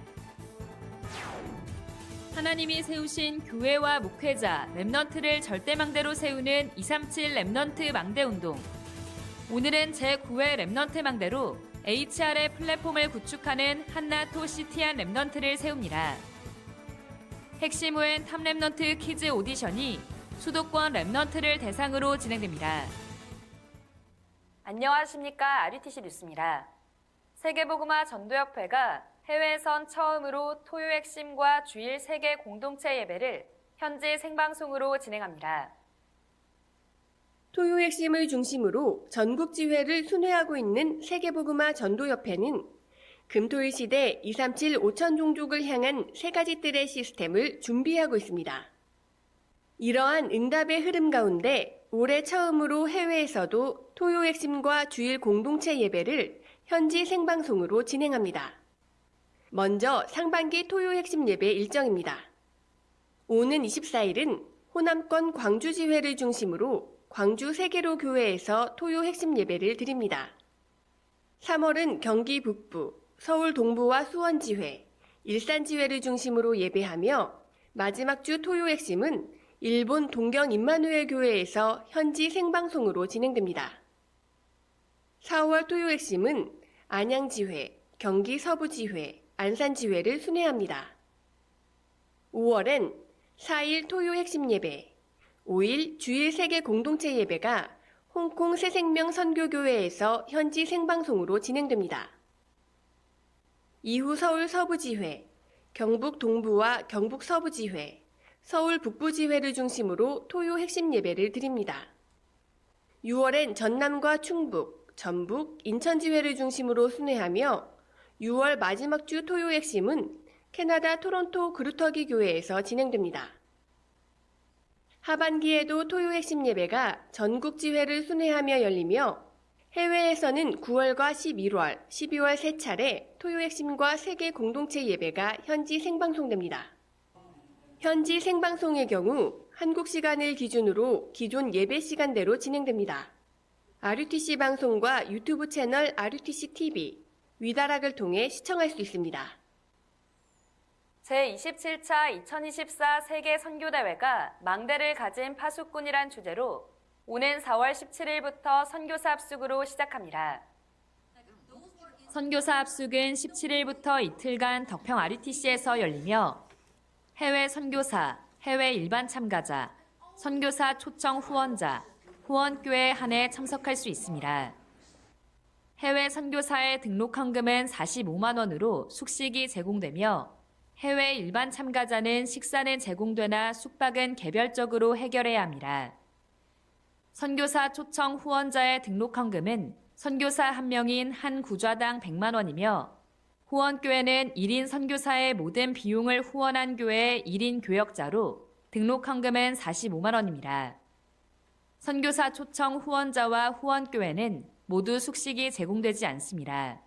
하나님이 세우신 교회와 목회자, 렘넌트를 절대망대로 세우는 237 렘넌트 망대운동. 오늘은 제9회 렘넌트 망대로 HR의 플랫폼을 구축하는 한나토 시티안 렘넌트를 세웁니다. 핵심 후엔 탑 렘넌트 키즈 오디션이 수도권 렘넌트를 대상으로 진행됩니다. 안녕하십니까. RUTC 뉴스입니다. 세계복음화 전도협회가 해외에선 처음으로 토요 핵심과 주일 세계 공동체 예배를 현지 생방송으로 진행합니다. 토요 핵심을 중심으로 전국 지회를 순회하고 있는 세계복음화 전도협회는 금토일 시대 237 5천 종족을 향한 3가지 뜰의 시스템을 준비하고 있습니다. 이러한 응답의 흐름 가운데 올해 처음으로 해외에서도 토요 핵심과 주일 공동체 예배를 현지 생방송으로 진행합니다. 먼저 상반기 토요 핵심 예배 일정입니다. 오는 24일은 호남권 광주지회를 중심으로 광주 세계로 교회에서 토요 핵심 예배를 드립니다. 3월은 경기 북부, 서울 동부와 수원지회, 일산지회를 중심으로 예배하며 마지막 주 토요 핵심은 일본 동경 임마누엘 교회에서 현지 생방송으로 진행됩니다. 4월 토요 핵심은 안양지회, 경기 서부지회, 안산지회를 순회합니다. 5월엔 4일 토요 핵심 예배, 5일 주일 세계 공동체 예배가 홍콩 새생명 선교교회에서 현지 생방송으로 진행됩니다. 이후 서울 서부지회, 경북 동부와 경북 서부지회, 서울 북부지회를 중심으로 토요 핵심 예배를 드립니다. 6월엔 전남과 충북, 전북, 인천지회를 중심으로 순회하며 6월 마지막 주 토요 핵심은 캐나다 토론토 그루터기 교회에서 진행됩니다. 하반기에도 토요 핵심 예배가 전국 지회를 순회하며 열리며 해외에서는 9월과 11월, 12월 3차례 토요 핵심과 세계 공동체 예배가 현지 생방송됩니다. 현지 생방송의 경우 한국 시간을 기준으로 기존 예배 시간대로 진행됩니다. RUTC 방송과 유튜브 채널 RUTC TV, 위다락을 통해 시청할 수 있습니다. 제27차 2024 세계 선교대회가 망대를 가진 파수꾼이란 주제로 오는 4월 17일부터 선교사 합숙으로 시작합니다. 선교사 합숙은 17일부터 이틀간 덕평 RUTC에서 열리며 해외 선교사, 해외 일반 참가자, 선교사 초청 후원자, 후원교회에 한해 참석할 수 있습니다. 해외 선교사의 등록 헌금은 45만 원으로 숙식이 제공되며 해외 일반 참가자는 식사는 제공되나 숙박은 개별적으로 해결해야 합니다. 선교사 초청 후원자의 등록 헌금은 선교사 1명인 한 구좌당 100만 원이며 후원교회는 1인 선교사의 모든 비용을 후원한 교회의 1인 교역자로 등록 헌금은 45만 원입니다. 선교사 초청 후원자와 후원교회는 모두 숙식이 제공되지 않습니다.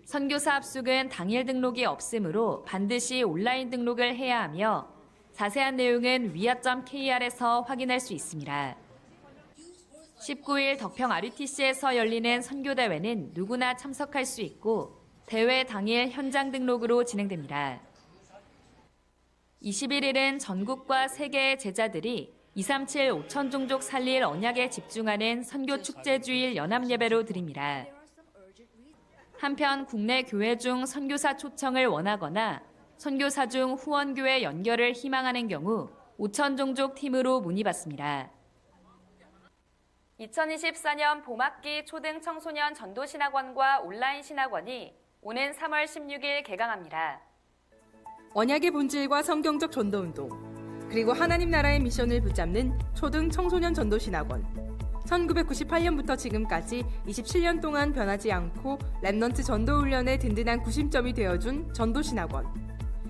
선교사 합숙은 당일 등록이 없으므로 반드시 온라인 등록을 해야 하며 자세한 내용은 위아.kr에서 확인할 수 있습니다. 19일 덕평 RUTC에서 열리는 선교대회는 누구나 참석할 수 있고 대회 당일 현장 등록으로 진행됩니다. 21일은 전국과 세계의 제자들이 237 5천 종족 살릴 언약에 집중하는 선교축제주일 연합예배로 드립니다. 한편 국내 교회 중 선교사 초청을 원하거나 선교사 중 후원교회 연결을 희망하는 경우 5천 종족 팀으로 문의받습니다. 2024년 봄학기 초등 청소년 전도신학원과 온라인 신학원이 오는 3월 16일 개강합니다. 언약의 본질과 성경적 전도운동, 그리고 하나님 나라의 미션을 붙잡는 초등 청소년 전도신학원. 1998년부터 지금까지 27년 동안 변하지 않고 랩넌트 전도훈련의 든든한 구심점이 되어준 전도신학원.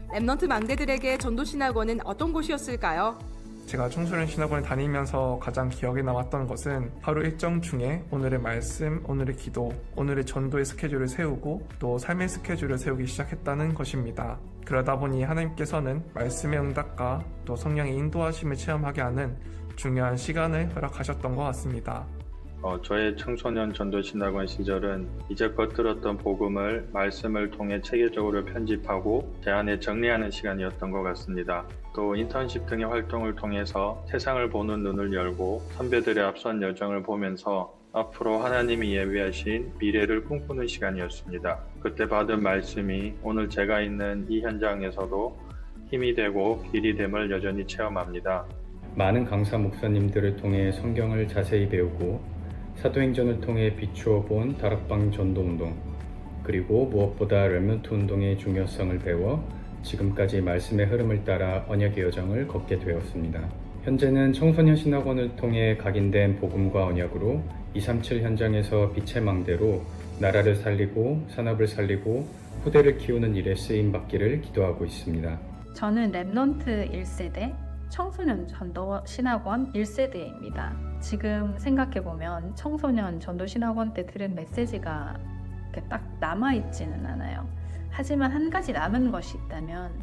랩넌트 망대들에게 전도신학원은 어떤 곳이었을까요? 제가 청소년 신학원에 다니면서 가장 기억에 남았던 것은 하루 일정 중에 오늘의 말씀, 오늘의 기도, 오늘의 전도의 스케줄을 세우고 또 삶의 스케줄을 세우기 시작했다는 것입니다. 그러다 보니 하나님께서는 말씀의 응답과 또 성령의 인도하심을 체험하게 하는 중요한 시간을 허락하셨던 것 같습니다. 저의 청소년 전도신학원 시절은 이제껏 들었던 복음을 말씀을 통해 체계적으로 편집하고 제 안에 정리하는 시간이었던 것 같습니다. 또 인턴십 등의 활동을 통해서 세상을 보는 눈을 열고 선배들의 앞선 여정을 보면서 앞으로 하나님이 예비하신 미래를 꿈꾸는 시간이었습니다. 그때 받은 말씀이 오늘 제가 있는 이 현장에서도 힘이 되고 길이 됨을 여전히 체험합니다. 많은 강사 목사님들을 통해 성경을 자세히 배우고 사도행전을 통해 비추어 본 다락방 전도운동, 그리고 무엇보다 랩넌트 운동의 중요성을 배워 지금까지 말씀의 흐름을 따라 언약의 여정을 걷게 되었습니다. 현재는 청소년 신학원을 통해 각인된 복음과 언약으로 237 현장에서 빛의 망대로 나라를 살리고 산업을 살리고 후대를 키우는 일에 쓰임받기를 기도하고 있습니다. 저는 랩넌트 1세대 청소년 전도 신학원 1세대입니다. 지금 생각해보면 청소년 전도 신학원 때 들은 메시지가 이렇게 딱 남아있지는 않아요. 하지만 한 가지 남은 것이 있다면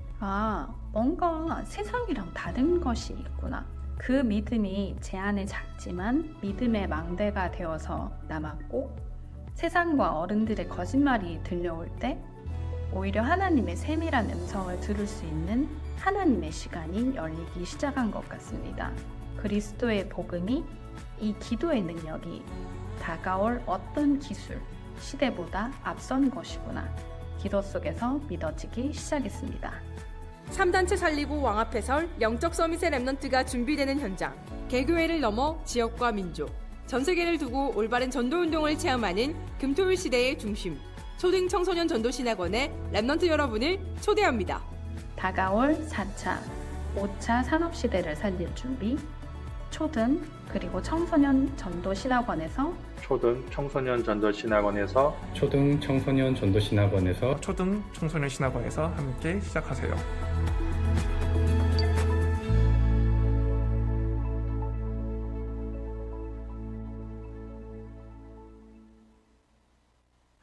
뭔가 세상이랑 다른 것이 있구나. 그 믿음이 제 안에 작지만 믿음의 망대가 되어서 남았고, 세상과 어른들의 거짓말이 들려올 때 오히려 하나님의 세밀한 음성을 들을 수 있는 하나님의 시간이 열리기 시작한 것 같습니다. 그리스도의 복음이, 이 기도의 능력이 다가올 어떤 기술, 시대보다 앞선 것이구나. 기도 속에서 믿어지기 시작했습니다. 3단체 살리고 왕앞에설 영적 서밋의 랩넌트가 준비되는 현장. 개교회를 넘어 지역과 민족, 전 세계를 두고 올바른 전도운동을 체험하는 금토일 시대의 중심. 초등 청소년 전도신학원의 랩넌트 여러분을 초대합니다. 다가올 4차, 5차 산업시대를 살릴 준비, 초등 그리고 청소년 전도신학원에서 초등 청소년 전도신학원에서 초등 청소년 전도신학원에서 초등 청소년 신학원에서 함께 시작하세요.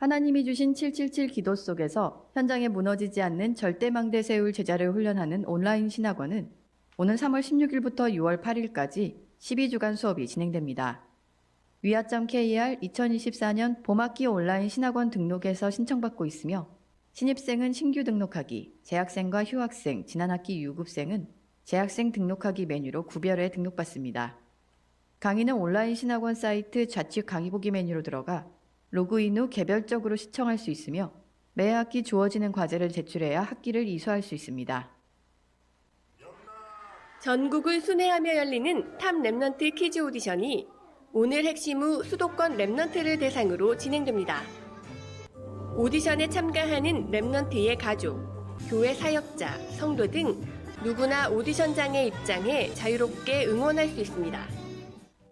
하나님이 주신 777 기도 속에서 현장에 무너지지 않는 절대망대 세울 제자를 훈련하는 온라인 신학원은 오는 3월 16일부터 6월 8일까지 12주간 수업이 진행됩니다. 위아.kr 2024년 봄학기 온라인 신학원 등록에서 신청받고 있으며 신입생은 신규 등록하기, 재학생과 휴학생, 지난학기 유급생은 재학생 등록하기 메뉴로 구별해 등록받습니다. 강의는 온라인 신학원 사이트 좌측 강의 보기 메뉴로 들어가 로그인 후 개별적으로 시청할 수 있으며 매 학기 주어지는 과제를 제출해야 학기를 이수할 수 있습니다. 전국을 순회하며 열리는 탑 랩넌트 퀴즈 오디션이 오늘 핵심 후 수도권 랩넌트를 대상으로 진행됩니다. 오디션에 참가하는 랩넌트의 가족, 교회 사역자, 성도 등 누구나 오디션장에 입장해 자유롭게 응원할 수 있습니다.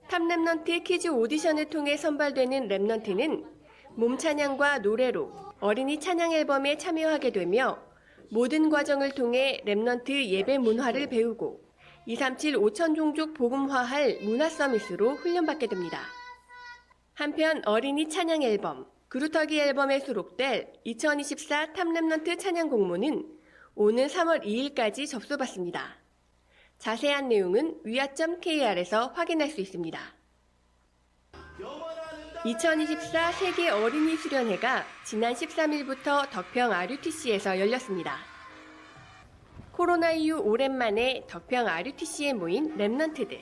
탑 랩넌트 퀴즈 오디션을 통해 선발되는 랩넌트는 몸 찬양과 노래로 어린이 찬양 앨범에 참여하게 되며 모든 과정을 통해 랩넌트 예배 문화를 배우고 237 5천 종족 복음화할 문화 서밋으로 훈련받게 됩니다. 한편 어린이 찬양 앨범, 그루터기 앨범에 수록될 2024 탑 랩넌트 찬양 공모는 오는 3월 2일까지 접수받습니다. 자세한 내용은 위아.kr에서 확인할 수 있습니다. 2024 세계 어린이 수련회가 지난 13일부터 덕평 RUTC에서 열렸습니다. 코로나 이후 오랜만에 덕평 RUTC에 모인 랩넌트들.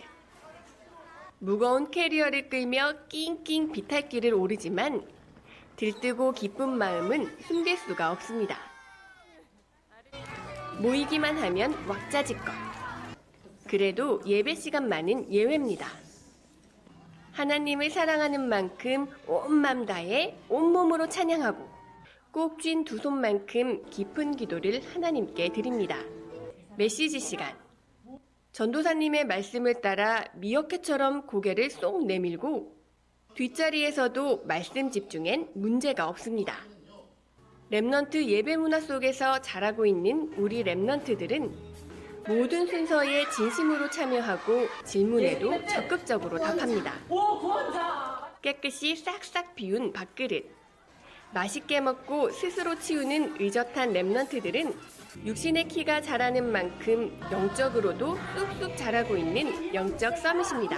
무거운 캐리어를 끌며 낑낑 비탈길을 오르지만 들뜨고 기쁜 마음은 숨길 수가 없습니다. 모이기만 하면 왁자지껄. 그래도 예배 시간만은 예외입니다. 하나님을 사랑하는 만큼 온 맘 다해 온몸으로 찬양하고 꼭 쥔 두 손만큼 깊은 기도를 하나님께 드립니다. 메시지 시간. 전도사님의 말씀을 따라 미어캣처럼 고개를 쏙 내밀고 뒷자리에서도 말씀 집중엔 문제가 없습니다. 랩넌트 예배 문화 속에서 자라고 있는 우리 랩넌트들은 모든 순서에 진심으로 참여하고 질문에도 적극적으로 답합니다. 깨끗이 싹싹 비운 밥그릇. 맛있게 먹고 스스로 치우는 의젓한 랩넌트들은 육신의 키가 자라는 만큼 영적으로도 쑥쑥 자라고 있는 영적 서밋입니다.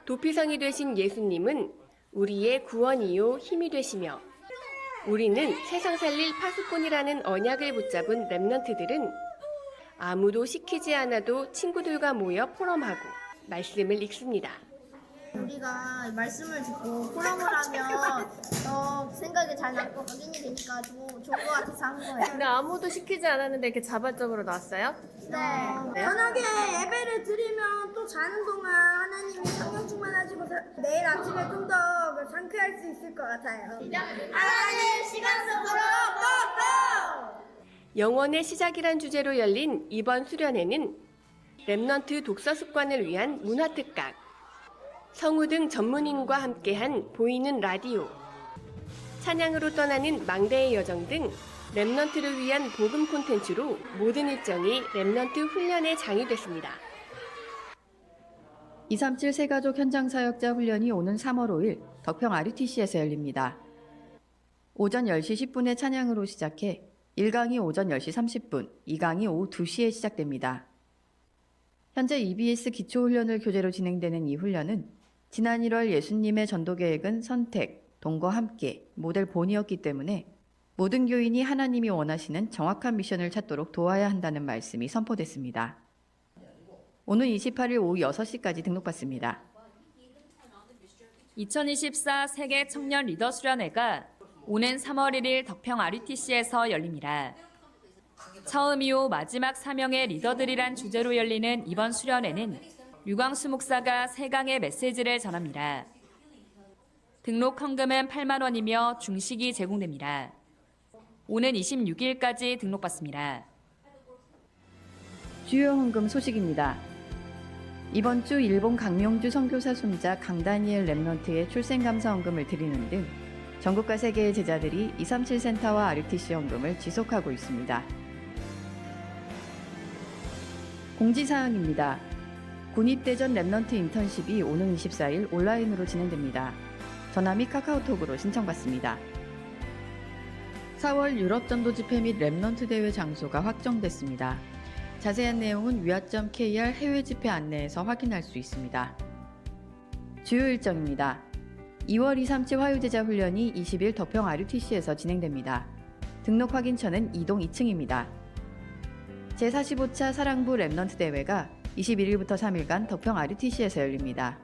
도피성이 되신 예수님은 우리의 구원이요 힘이 되시며 우리는 세상 살릴 파수꾼이라는 언약을 붙잡은 랩넌트들은 아무도 시키지 않아도 친구들과 모여 포럼하고 말씀을 읽습니다. 우리가 말씀을 듣고 포럼을 하면 더 생각이 잘 나고 각인이 되니까 좋은 것 같아서 한 거예요. 근데 아무도 시키지 않았는데 이렇게 자발적으로 나왔어요? 네. 저녁에 예배를 드리면 또 자는 동안 하나님이 성령 충만하시고 내일 아침에 좀 더 상쾌할 수 있을 것 같아요. 하나님 시간 속으로 뽀뽀! 영원의 시작이란 주제로 열린 이번 수련회는 랩넌트 독서 습관을 위한 문화특강, 성우 등 전문인과 함께한 보이는 라디오, 찬양으로 떠나는 망대의 여정 등 랩넌트를 위한 복음 콘텐츠로 모든 일정이 랩넌트 훈련의 장이 됐습니다. 237 세가족 현장 사역자 훈련이 오는 3월 5일 덕평 RUTC에서 열립니다. 오전 10시 10분에 찬양으로 시작해 1강이 오전 10시 30분, 2강이 오후 2시에 시작됩니다. 현재 EBS 기초훈련을 교재로 진행되는 이 훈련은 지난 1월 예수님의 전도계획은 선택, 동거 함께, 모델 본이었기 때문에 모든 교인이 하나님이 원하시는 정확한 미션을 찾도록 도와야 한다는 말씀이 선포됐습니다. 오는 28일 오후 6시까지 등록받습니다. 2024 세계 청년 리더 수련회가 오는 3월 1일 덕평 RUTC에서 열립니다. 처음이요 마지막 사명의 리더들이란 주제로 열리는 이번 수련회는 류광수 목사가 3강의 메시지를 전합니다. 등록 헌금은 8만 원이며 중식이 제공됩니다. 오는 26일까지 등록받습니다. 주요 헌금 소식입니다. 이번 주 일본 강명주 선교사 손자 강다니엘 랩넌트의 출생감사 헌금을 드리는 등 전국과 세계의 제자들이 237 센터와 RUTC 헌금을 지속하고 있습니다. 공지사항입니다. 군입대전 랩넌트 인턴십이 오는 24일 온라인으로 진행됩니다. 전화 및 카카오톡으로 신청받습니다. 4월 유럽 전도 집회 및 렘넌트 대회 장소가 확정됐습니다. 자세한 내용은 위아.kr 해외 집회 안내에서 확인할 수 있습니다. 주요 일정입니다. 2월 2, 3치 화요제자 훈련이 20일 덕평 RUTC에서 진행됩니다. 등록 확인처는 2동 2층입니다. 제45차 사랑부 렘넌트 대회가 21일부터 3일간 덕평 RUTC에서 열립니다.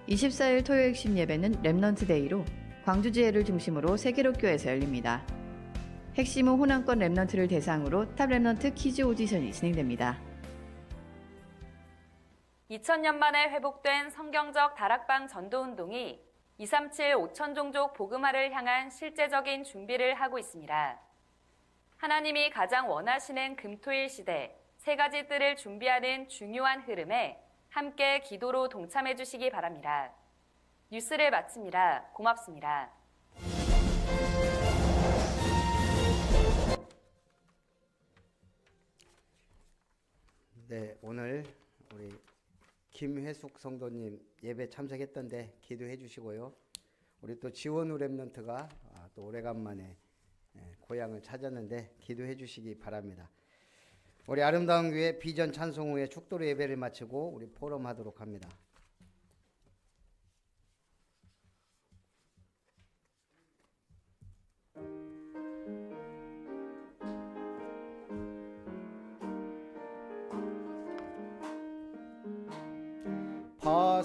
24일 토요 핵심 예배는 렘넌트 데이로 광주지회를 중심으로 세계로교에서 열립니다. 핵심은 호남권 렘넌트를 대상으로 탑 렘넌트 퀴즈 오디션이 진행됩니다. 2000년 만에 회복된 성경적 다락방 전도운동이 237 5천종족 복음화를 향한 실제적인 준비를 하고 있습니다. 하나님이 가장 원하시는 금토일 시대 세 가지 뜰을 준비하는 중요한 흐름에 함께 기도로 동참해 주시기 바랍니다. 뉴스를 마칩니다. 고맙습니다. 네, 오늘 우리 김회숙 성도님 예배 참석했던데 기도해 주시고요. 우리 또 지원우 렘넌트가 또 오래간만에 고향을 찾았는데 기도해 주시기 바랍니다. 우리 아름다운 교회 비전 찬송 후에 축도로 예배를 마치고 우리 포럼하도록 합니다.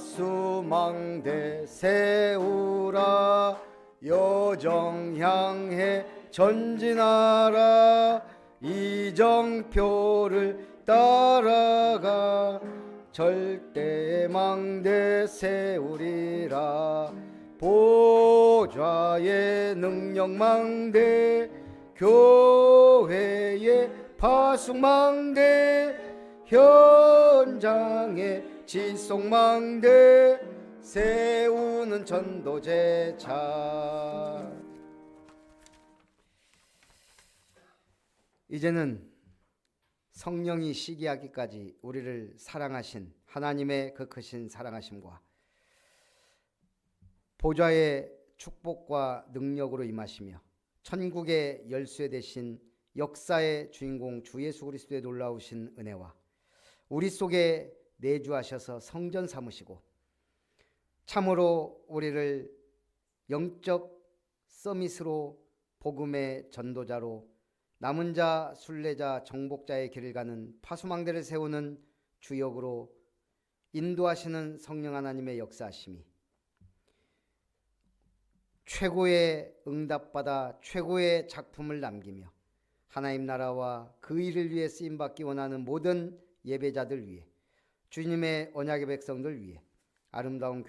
파수망대 세우라 여정 향해 전진하라 이정표를 따라가 절대망대 세우리라 보좌의 능력망대 교회의 파수망대 현장의 지속망대 세우는 전도제차. 이제는 성령이 시기하기까지 우리를 사랑하신 하나님의 그 크신 사랑하심과 보좌의 축복과 능력으로 임하시며 천국의 열쇠 되신 역사의 주인공 주 예수 그리스도의 놀라우신 은혜와 우리 속에 내주하셔서 성전 삼으시고 참으로 우리를 영적 서밋으로 복음의 전도자로 남은 자, 순례자, 정복자의 길을 가는 파수망대를 세우는 주역으로 인도하시는 성령 하나님의 역사하심이 최고의 응답받아 최고의 작품을 남기며 하나님 나라와 그 일을 위해 쓰임받기 원하는 모든 예배자들 위해 주님의 언약의 백성들 위해 아름다운 교회